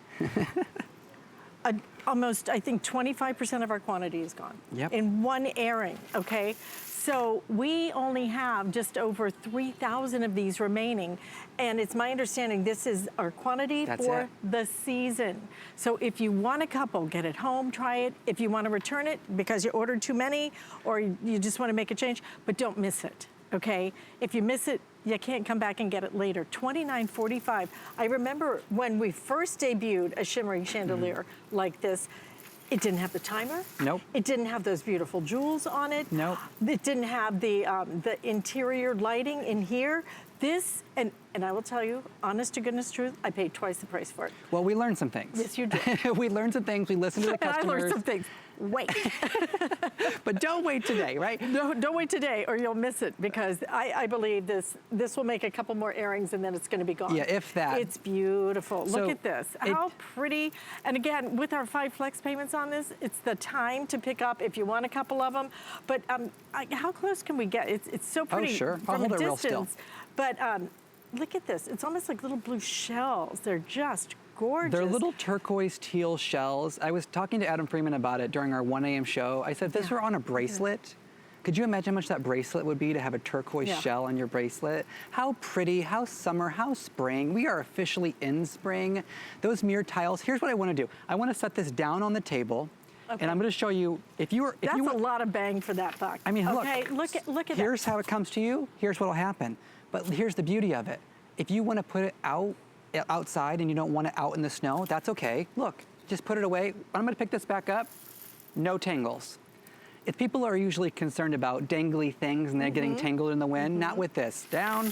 Almost, I think, 25% of our quantity is gone in one airing, okay? So we only have just over 3,000 of these remaining, and it's my understanding this is our quantity for the season. So if you want a couple, get it home, try it. If you want to return it because you ordered too many or you just want to make a change, but don't miss it, okay? If you miss it, you can't come back and get it later. $29.45. I remember when we first debuted a shimmering chandelier like this, it didn't have the timer. Nope. It didn't have those beautiful jewels on it. Nope. It didn't have the interior lighting in here. This, and I will tell you, honest to goodness truth, I paid twice the price for it. Well, we learned some things. Yes, you did. We learned some things. We listened to the customers. I learned some things. Wait. But don't wait today, right? No, don't wait today or you'll miss it because I believe this will make a couple more airings and then it's going to be gone. Yeah, if that. It's beautiful. So look at this. How pretty. And again, with our 5 flex payments on this, it's the time to pick up if you want a couple of them. But how close can we get? It's so pretty sure. I'll from hold a it real distance. still. But look at this. It's almost like little blue shells. They're just gorgeous. They're little turquoise teal shells. I was talking to Adam Freeman about it during our 1 a.m. show. I said, if this were on a bracelet, could you imagine how much that bracelet would be to have a turquoise shell on your bracelet? How pretty, how summer, how spring. We are officially in spring. Those mirror tiles, here's what I want to do. I want to set this down on the table. Okay. And I'm going to show you, if you were... That's a lot of bang for that buck. I mean, look at that. Here's how it comes to you. Here's what will happen. But here's the beauty of it. If you want to put it outside and you don't want it out in the snow, that's okay. Look, just put it away. I'm going to pick this back up. No tangles. If people are usually concerned about dangly things and they're getting tangled in the wind, not with this. Down,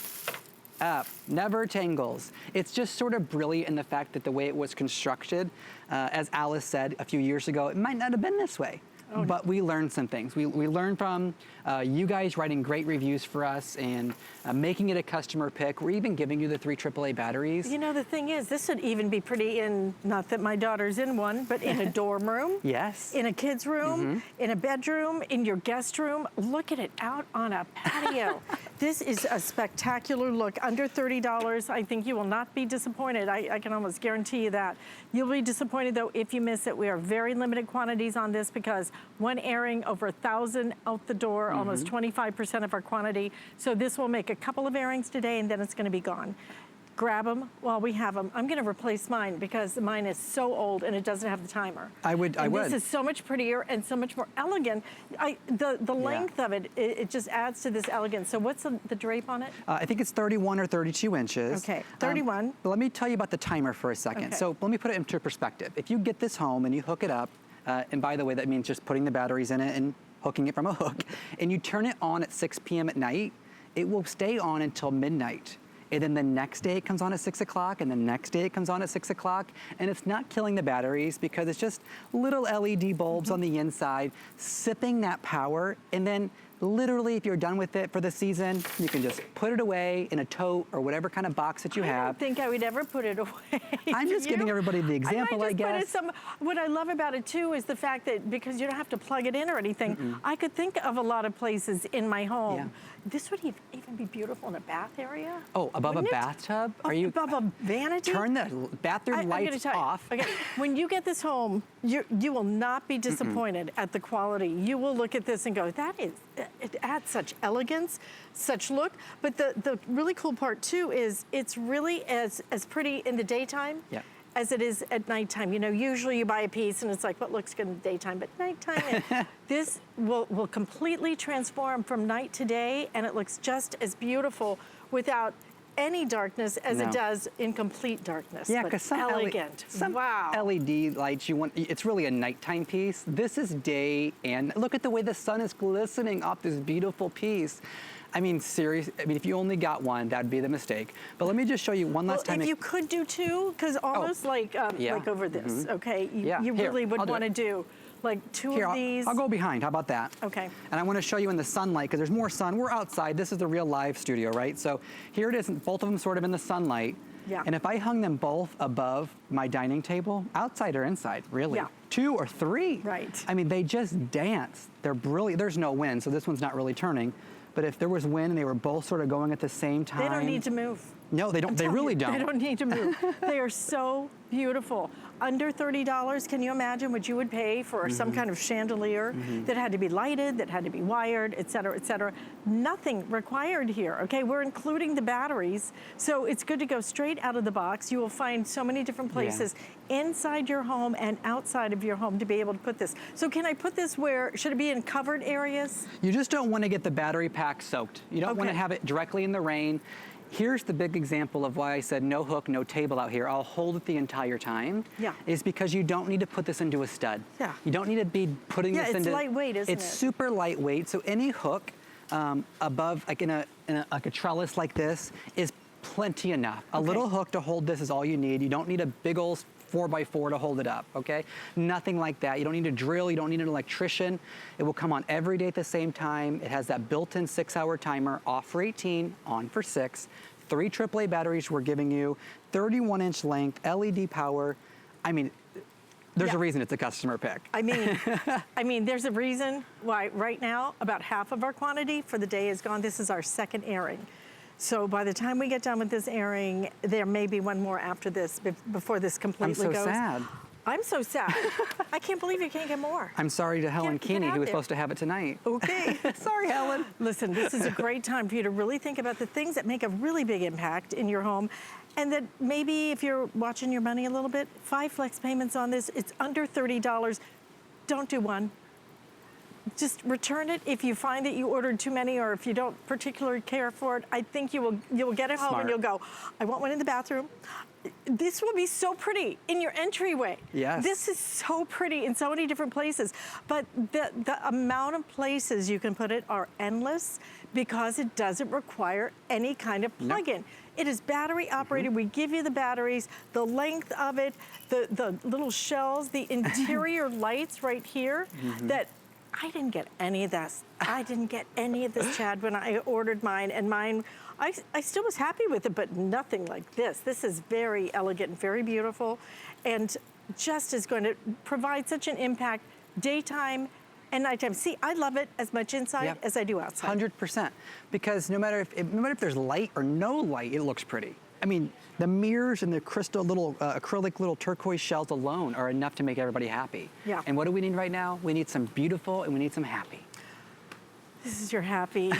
up, never tangles. It's just sort of brilliant in the fact that the way it was constructed, as Alice said a few years ago, it might not have been this way. But we learned some things. We learned from you guys writing great reviews for us and making it a customer pick. We're even giving you the 3 AAA batteries. You know, the thing is, this would even be pretty in, not that my daughter's in one, but in a dorm room. Yes. In a kid's room, in a bedroom, in your guest room. Look at it out on a patio. This is a spectacular look. Under $30, I think you will not be disappointed. I can almost guarantee you that. You'll be disappointed, though, if you miss it. We are very limited quantities on this because one airing, over 1,000 out the door, almost 25% of our quantity. So this will make a couple of airings today and then it's going to be gone. grab them while we have them. I'm gonna replace mine because mine is so old and it doesn't have the timer. I would. This is so much prettier and so much more elegant. The length of it, it just adds to this elegance. So what's the drape on it? I think it's 31 or 32 inches. Okay, 31. But let me tell you about the timer for a second. Okay. So let me put it into perspective. If you get this home and you hook it up, and by the way, that means just putting the batteries in it and hooking it from a hook, and you turn it on at 6 p.m. at night, it will stay on until midnight. And then the next day it comes on at 6 o'clock, and the next day it comes on at 6 o'clock, and it's not killing the batteries because it's just little LED bulbs on the inside, sipping that power, and then literally, if you're done with it for the season, you can just put it away in a tote or whatever kind of box that you I have. don't think I would ever put it away. I'm just giving everybody the example, I guess. What I love about it too is the fact that because you don't have to plug it in or anything, I could think of a lot of places in my home. Yeah. This would even be beautiful in a bath area. Oh, above Wouldn't a it? bathtub? Oh, above a vanity? Turn the bathroom I'm gonna lights tell you, off. Okay, when you get this home, you will not be disappointed at the quality. You will look at this and go, it adds such elegance, such look. But the really cool part too is it's really as pretty in the daytime as it is at nighttime. You know, usually you buy a piece and it's like, what looks good in the daytime, but nighttime, this will completely transform from night to day, and it looks just as beautiful without any darkness as it does in complete darkness. Yeah, because some elegant. some wow. LED lights it's really a nighttime piece. This is day, and look at the way the sun is glistening off this beautiful piece. I mean, seriously, if you only got one, that'd be the mistake. But let me just show you one last time. If you could do two, because almost like over this, okay? You really would want to do like two of these. I'll go behind, how about that? Okay. And I want to show you in the sunlight, because there's more sun. We're outside, this is the real live studio, right? So here it is, both of them sort of in the sunlight. Yeah. And if I hung them both above my dining table, outside or inside, really? Yeah. 2 or 3. Right. I mean, they just dance. They're brilliant. There's no wind, so this one's not really turning. But if there was wind and they were both sort of going at the same time. They don't need to move. No, they don't. They really don't. They don't need to move. They are so beautiful. Under $30, can you imagine what you would pay for some kind of chandelier that had to be lighted, that had to be wired, et cetera, et cetera? Nothing required here, okay? We're including the batteries, so it's good to go straight out of the box. You will find so many different places inside your home and outside of your home to be able to put this. So can I put this where, should it be in covered areas? You just don't want to get the battery pack soaked. You don't want to have it directly in the rain. Here's the big example of why I said no hook, no table out here. I'll hold it the entire time. Yeah. Is because you don't need to put this into a stud. Yeah. You don't need to be putting this into. Yeah, it's lightweight, isn't it? It's super lightweight. So any hook above, like in a trellis like this, is plenty enough. A little hook to hold this is all you need. You don't need a big old 4x4 to hold it up, okay? Nothing like that. You don't need a drill, you don't need an electrician. It will come on every day at the same time. It has that built-in 6-hour timer, off for 18, on for 6. 3 AAA batteries we're giving you, 31-inch length, LED power. I mean, there's a reason it's a customer pick. I mean, there's a reason why right now about half of our quantity for the day is gone. This is our second airing. So by the time we get done with this airing, there may be one more after this before this completely goes. I'm so sad. I'm so sad. I can't believe you can't get more. I'm sorry to Helen Keeney, who was supposed to have it tonight. Okay. Sorry, Helen. Listen, this is a great time for you to really think about the things that make a really big impact in your home. And that maybe if you're watching your money a little bit, 5 flex payments on this, it's under $30. Don't do one. Just return it if you find that you ordered too many, or if you don't particularly care for it. I think you will get it home and you'll go, I want one in the bathroom. This will be so pretty in your entryway. Yes. This is so pretty in so many different places. But the amount of places you can put it are endless because it doesn't require any kind of plug-in. Nope. It is battery operated. We give you the batteries, the length of it, the little shells, the interior lights right here that I didn't get any of this. I didn't get any of this, Chad, when I ordered mine. And mine, I still was happy with it, but nothing like this. This is very elegant and very beautiful, and just is going to provide such an impact daytime and nighttime. See, I love it as much inside as I do outside. 100%. Because no matter if there's light or no light, it looks pretty. I mean, the mirrors and the crystal little acrylic little turquoise shells alone are enough to make everybody happy. Yeah. And what do we need right now? We need some beautiful and we need some happy. This is your happy.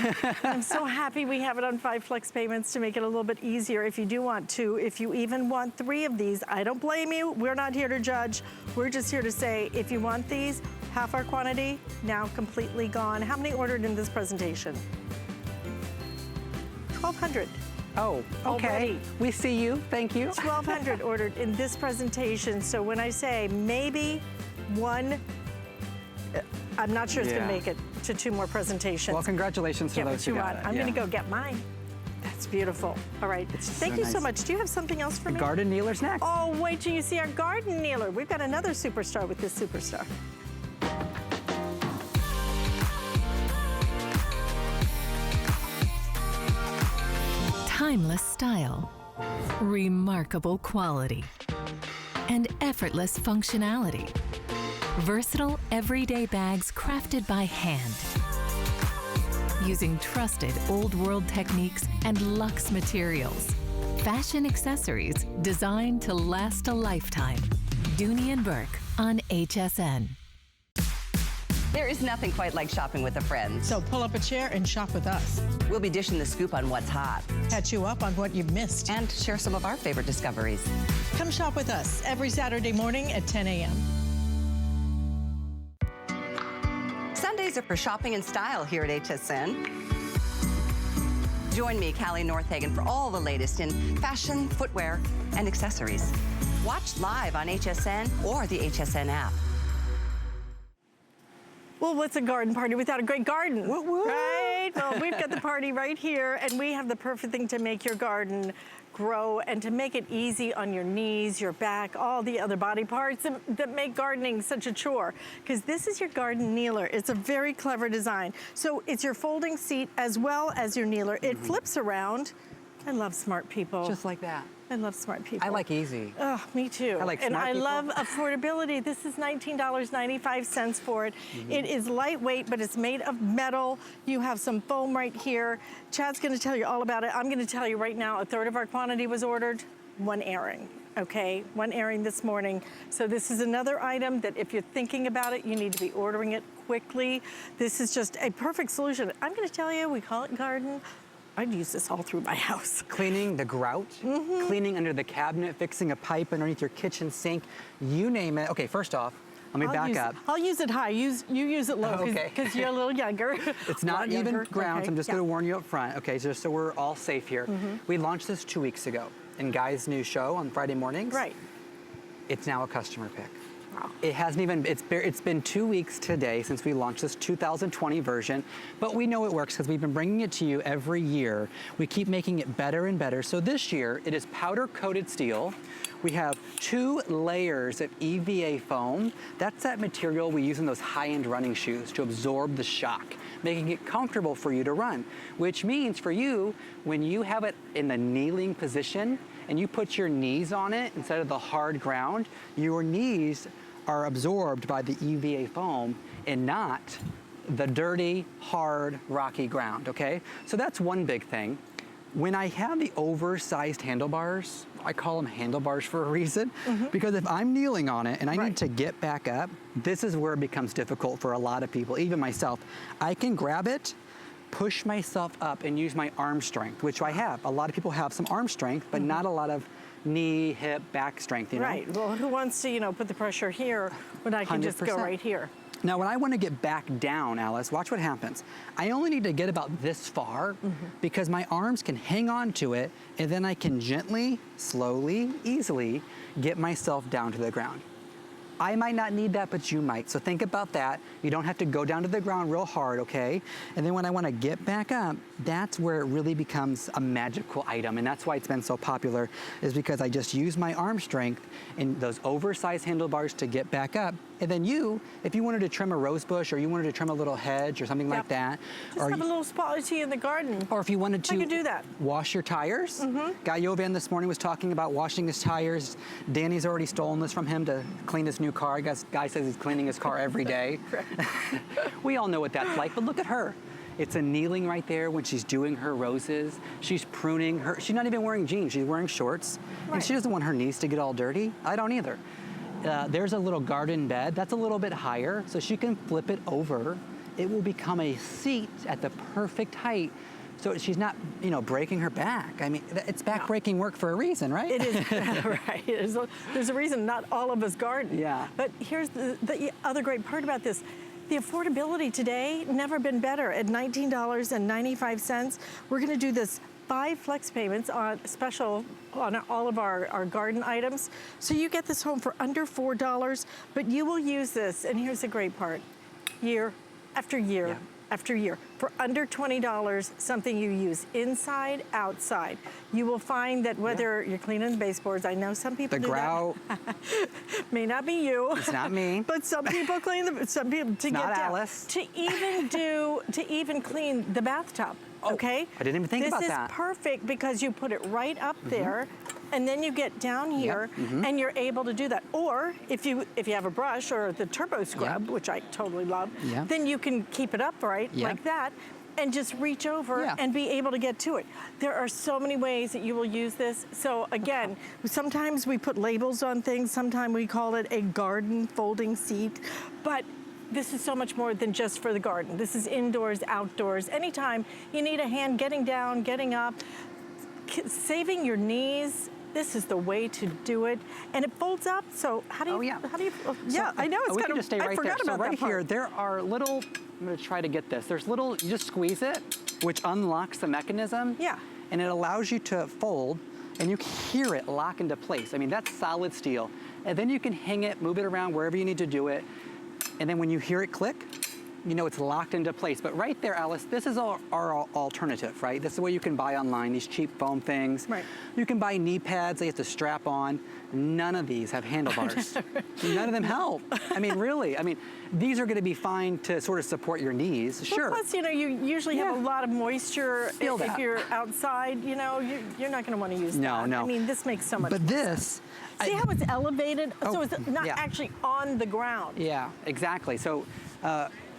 I'm so happy we have it on 5 flex payments to make it a little bit easier if you do want to. If you even want 3 of these, I don't blame you. We're not here to judge. We're just here to say, if you want these, half our quantity, now completely gone. How many ordered in this presentation? 1,200. Oh, okay. Already. We see you. Thank you. 1,200 ordered in this presentation. So when I say maybe one, I'm not sure it's going to make it to 2 more presentations. Well, congratulations to Get those what who you got want. it. I'm going to go get mine. That's beautiful. All right. Thank you so much. Do you have something else for The me? garden kneeler's next. Oh, wait till you see our garden kneeler. We've got another superstar with this superstar. Timeless style, remarkable quality, and effortless functionality. Versatile everyday bags crafted by hand. Using trusted old world techniques and luxe materials. Fashion accessories designed to last a lifetime. Dooney & Burke on HSN. There is nothing quite like shopping with a friend. So pull up a chair and shop with us. We'll be dishing the scoop on what's hot Catch you up on what you've missed. and share some of our favorite discoveries. Come shop with us every Saturday morning at 10 a.m. Sundays are for shopping and style here at HSN. Join me, Callie Northagen, for all the latest in fashion, footwear, and accessories. Watch live on HSN or the HSN app. Well, what's a garden party without a great garden? Right? Well, we've got the party right here, and we have the perfect thing to make your garden grow and to make it easy on your knees, your back, all the other body parts that make gardening such a chore. Because this is your garden kneeler. It's a very clever design. So it's your folding seat as well as your kneeler. It flips around. I love smart people. Just like that. I love smart people. I like easy. Oh, me too. I like and smart I people. love affordability. This is $19.95 for it. It is lightweight, but it's made of metal. You have some foam right here. Chad's going to tell you all about it. I'm going to tell you right now, 1/3 of our quantity was ordered, 1 airing. Okay, 1 airing this morning. So this is another item that if you're thinking about it, you need to be ordering it quickly. This is just a perfect solution. I'm going to tell you, we call it garden. I'd use this all through my house. Cleaning the grout, cleaning under the cabinet, fixing a pipe underneath your kitchen sink, you name it. Okay, first off, let me back up. I'll use it high. You use it low Okay. because you're a little younger. It's not even ground, Okay. so I'm just Yeah. going to warn you up front. Okay, just so we're all safe here. We launched this 2 weeks ago in Guy's new show on Friday mornings. Right. It's now a customer pick. Wow. It hasn't even, it's been 2 weeks today since we launched this 2020 version, but we know it works because we've been bringing it to you every year. We keep making it better and better. So this year, it is powder coated steel. We have 2 layers of EVA foam. That's that material we use in those high-end running shoes to absorb the shock, making it comfortable for you to run, which means for you, when you have it in the kneeling position and you put your knees on it instead of the hard ground, your knees are absorbed by the EVA foam and not the dirty, hard, rocky ground, okay? So that's one big thing. When I have the oversized handlebars, I call them handlebars for a reason, because if I'm kneeling on it and I need to get back up, this is where it becomes difficult for a lot of people, even myself. I can grab it, push myself up and use my arm strength, which I have. A lot of people have some arm strength, but not a lot of knee, hip, back strength, you know? Right. Well, who wants to, put the pressure here when I can just go 100%. right here? Now, when I want to get back down, Alice, watch what happens. I only need to get about this far because my arms can hang on to it, and then I can gently, slowly, easily get myself down to the ground. I might not need that, but you might. So think about that. You don't have to go down to the ground real hard, okay? And then when I want to get back up, that's where it really becomes a magical item. And that's why it's been so popular, is because I just use my arm strength and those oversized handlebars to get back up. And then if you wanted to trim a rose bush or you wanted to trim a little hedge or something like that. Just or have a little spot in the garden. Or if you wanted to I could do that. wash your tires. Guy Yovan this morning was talking about washing his tires. Danny's already stolen this from him to clean his new car. Guy says he's cleaning his car every day. We all know what that's like, but look at her. It's a kneeling right there when she's doing her roses. She's pruning her. She's not even wearing jeans. She's wearing shorts. And she doesn't want her knees to get all dirty. I don't either. There's a little garden bed. That's a little bit higher, so she can flip it over it will become a seat at the perfect height. So she's not, you know, breaking her back. I mean, it's back-breaking work for a reason, right? It is, right. There's a reason not all of us garden. Yeah. But here's the other great part about this. The affordability today, never been better. At $19.95, we're gonna do this 5 flex payments on special on all of our garden items. So you get this home for under $4, but you will use this, and here's the great part, year after year after year. For under $20, something you use inside, outside. You will find that whether you're cleaning the baseboards, I know some people The do grout. that. May not be you. It's not me. But some people clean some people to It's get not down. Alice. To even clean the bathtub. Okay? I didn't even think about that. This is perfect because you put it right up there, and then you get down here, and you're able to do that. Or if you have a brush or the turbo scrub, which I totally love, then you can keep it upright like that, and just reach over and be able to get to it. There are so many ways that you will use this. So again, sometimes we put labels on things. Sometimes we call it a garden folding seat, but this is so much more than just for the garden. This is indoors, outdoors. Anytime you need a hand getting down, getting up, saving your knees, this is the way to do it. And it folds up, so how do you, I know, it's we kind can of, just stay I right forgot there. about So right that part. here, there are little, I'm gonna try to get this. There's little, you just squeeze it, which unlocks the mechanism. Yeah. And it allows you to fold, and you can hear it lock into place. I mean, that's solid steel. And then you can hang it, move it around wherever you need to do it. And then when you hear it click, you know it's locked into place. But right there, Alice, this is our alternative, right? This is what you can buy online, these cheap foam things. Right. You can buy knee pads they have to strap on. None of these have handlebars. None of them help. I mean, really. I mean, these are gonna be fine to sort of support your knees, Well, sure. plus, you know, you usually have a lot of moisture. Feel If that. you're outside, you know, you're not gonna wanna use that. No. I mean, this makes so much But more this, sense. See how it's elevated? So it's not yeah. actually on the ground. Yeah, exactly. So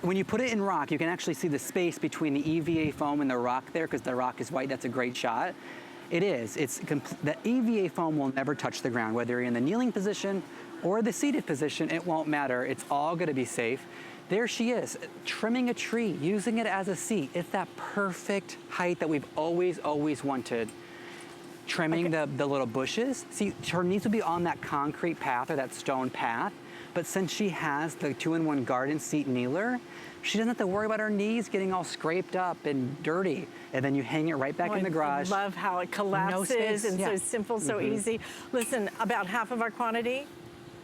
when you put it in rock, you can actually see the space between the EVA foam and the rock there, because the rock is white. That's a great shot. It is. The EVA foam will never touch the ground, whether you're in the kneeling position or the seated position. It won't matter. It's all going to be safe. There she is, trimming a tree, using it as a seat. It's that perfect height that we've always wanted. Trimming the little bushes. See, her knees will be on that concrete path or that stone path, but since she has the 2-in-1 garden seat kneeler, she doesn't have to worry about her knees getting all scraped up and dirty. And then you hang it right back in the garage. I love how it collapses and so simple, so easy. Listen, about half of our quantity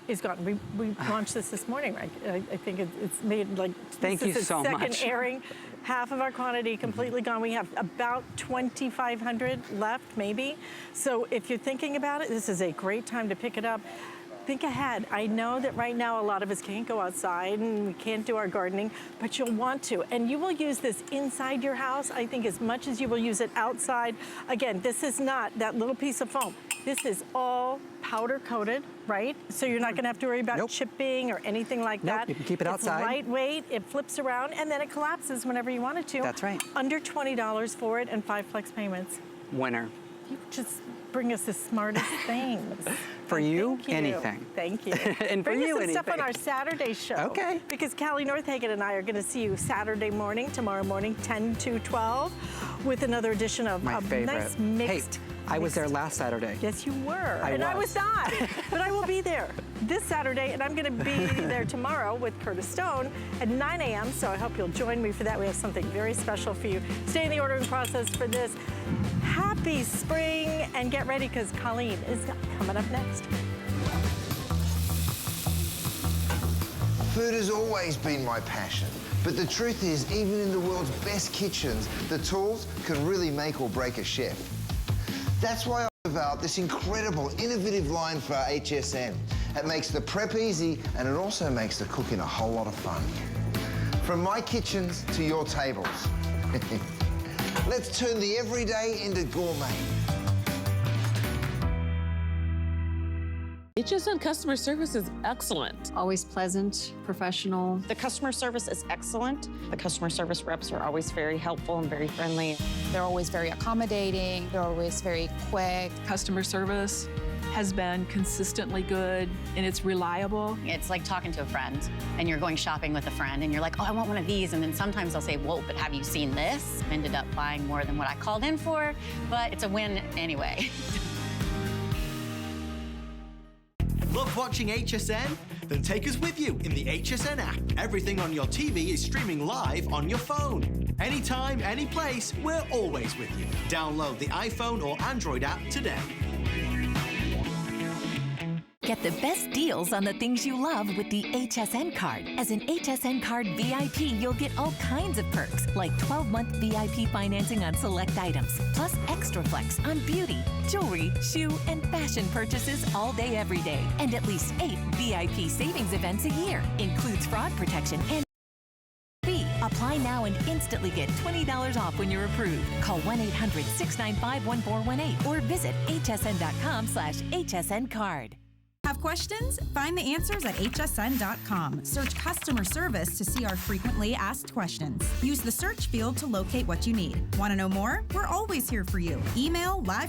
is gone. We launched this morning, right? I think it's made like, Thank you so second much. airing. Half of our quantity completely gone. We have about 2,500 left, maybe. So if you're thinking about it, this is a great time to pick it up. Think ahead. I know that right now a lot of us can't go outside and we can't do our gardening, but you'll want to. And you will use this inside your house, I think, as much as you will use it outside. Again, this is not that little piece of foam. This is all powder coated, right? So you're not gonna have to worry about chipping or anything like that. You can keep it outside. It's lightweight, it flips around, and then it collapses whenever you want it to. That's right. Under $20 for it and 5 flex payments. Winner. You just bring us the smartest things. For you, Thank you. anything. Thank you. And for bring you, us some stuff on anything. our Saturday show. Okay. Because Callie Northagen and I are going to see you Saturday morning, tomorrow morning, 10 to 12, with another edition of My favorite. nice mixed. Hey, I was there last Saturday. Yes, you were. I I was. was not. But I will be there this Saturday, and I'm going to be there tomorrow with Curtis Stone at 9 a.m. So I hope you'll join me for that. We have something very special for you. Stay in the ordering process for this. Happy spring, and get ready because Colleen is coming up next. Food has always been my passion, but the truth is, even in the world's best kitchens, the tools can really make or break a chef. That's why I developed this incredible, innovative line for HSN. It makes the prep easy, and it also makes the cooking a whole lot of fun. From my kitchens to your tables. Let's turn the everyday into gourmet. HSN customer service is excellent. Always pleasant, professional. The customer service is excellent. The customer service reps are always very helpful and very friendly. They're always very accommodating. They're always very quick. Customer service has been consistently good and it's reliable. It's like talking to a friend and you're going shopping with a friend and you're like, oh, I want one of these. And then sometimes they'll say, whoa, but have you seen this? Ended up buying more than what I called in for, but it's a win anyway. Love watching HSN? Then take us with you in the HSN app. Everything on your TV is streaming live on your phone. Anytime, any place, we're always with you. Download the iPhone or Android app today. Get the best deals on the things you love with the HSN card. As an HSN card VIP, you'll get all kinds of perks, like 12-month VIP financing on select items, plus extra flex on beauty, jewelry, shoe, and fashion purchases all day, every day. And at least 8 VIP savings events a year. Includes fraud protection and apply now and instantly get $20 off when you're approved. Call 1-800-695-1418 or visit hsn.com/HSN card. Have questions? Find the answers at hsn.com. Search customer service to see our frequently asked questions. Use the search field to locate what you need. Want to know more? We're always here for you. Email live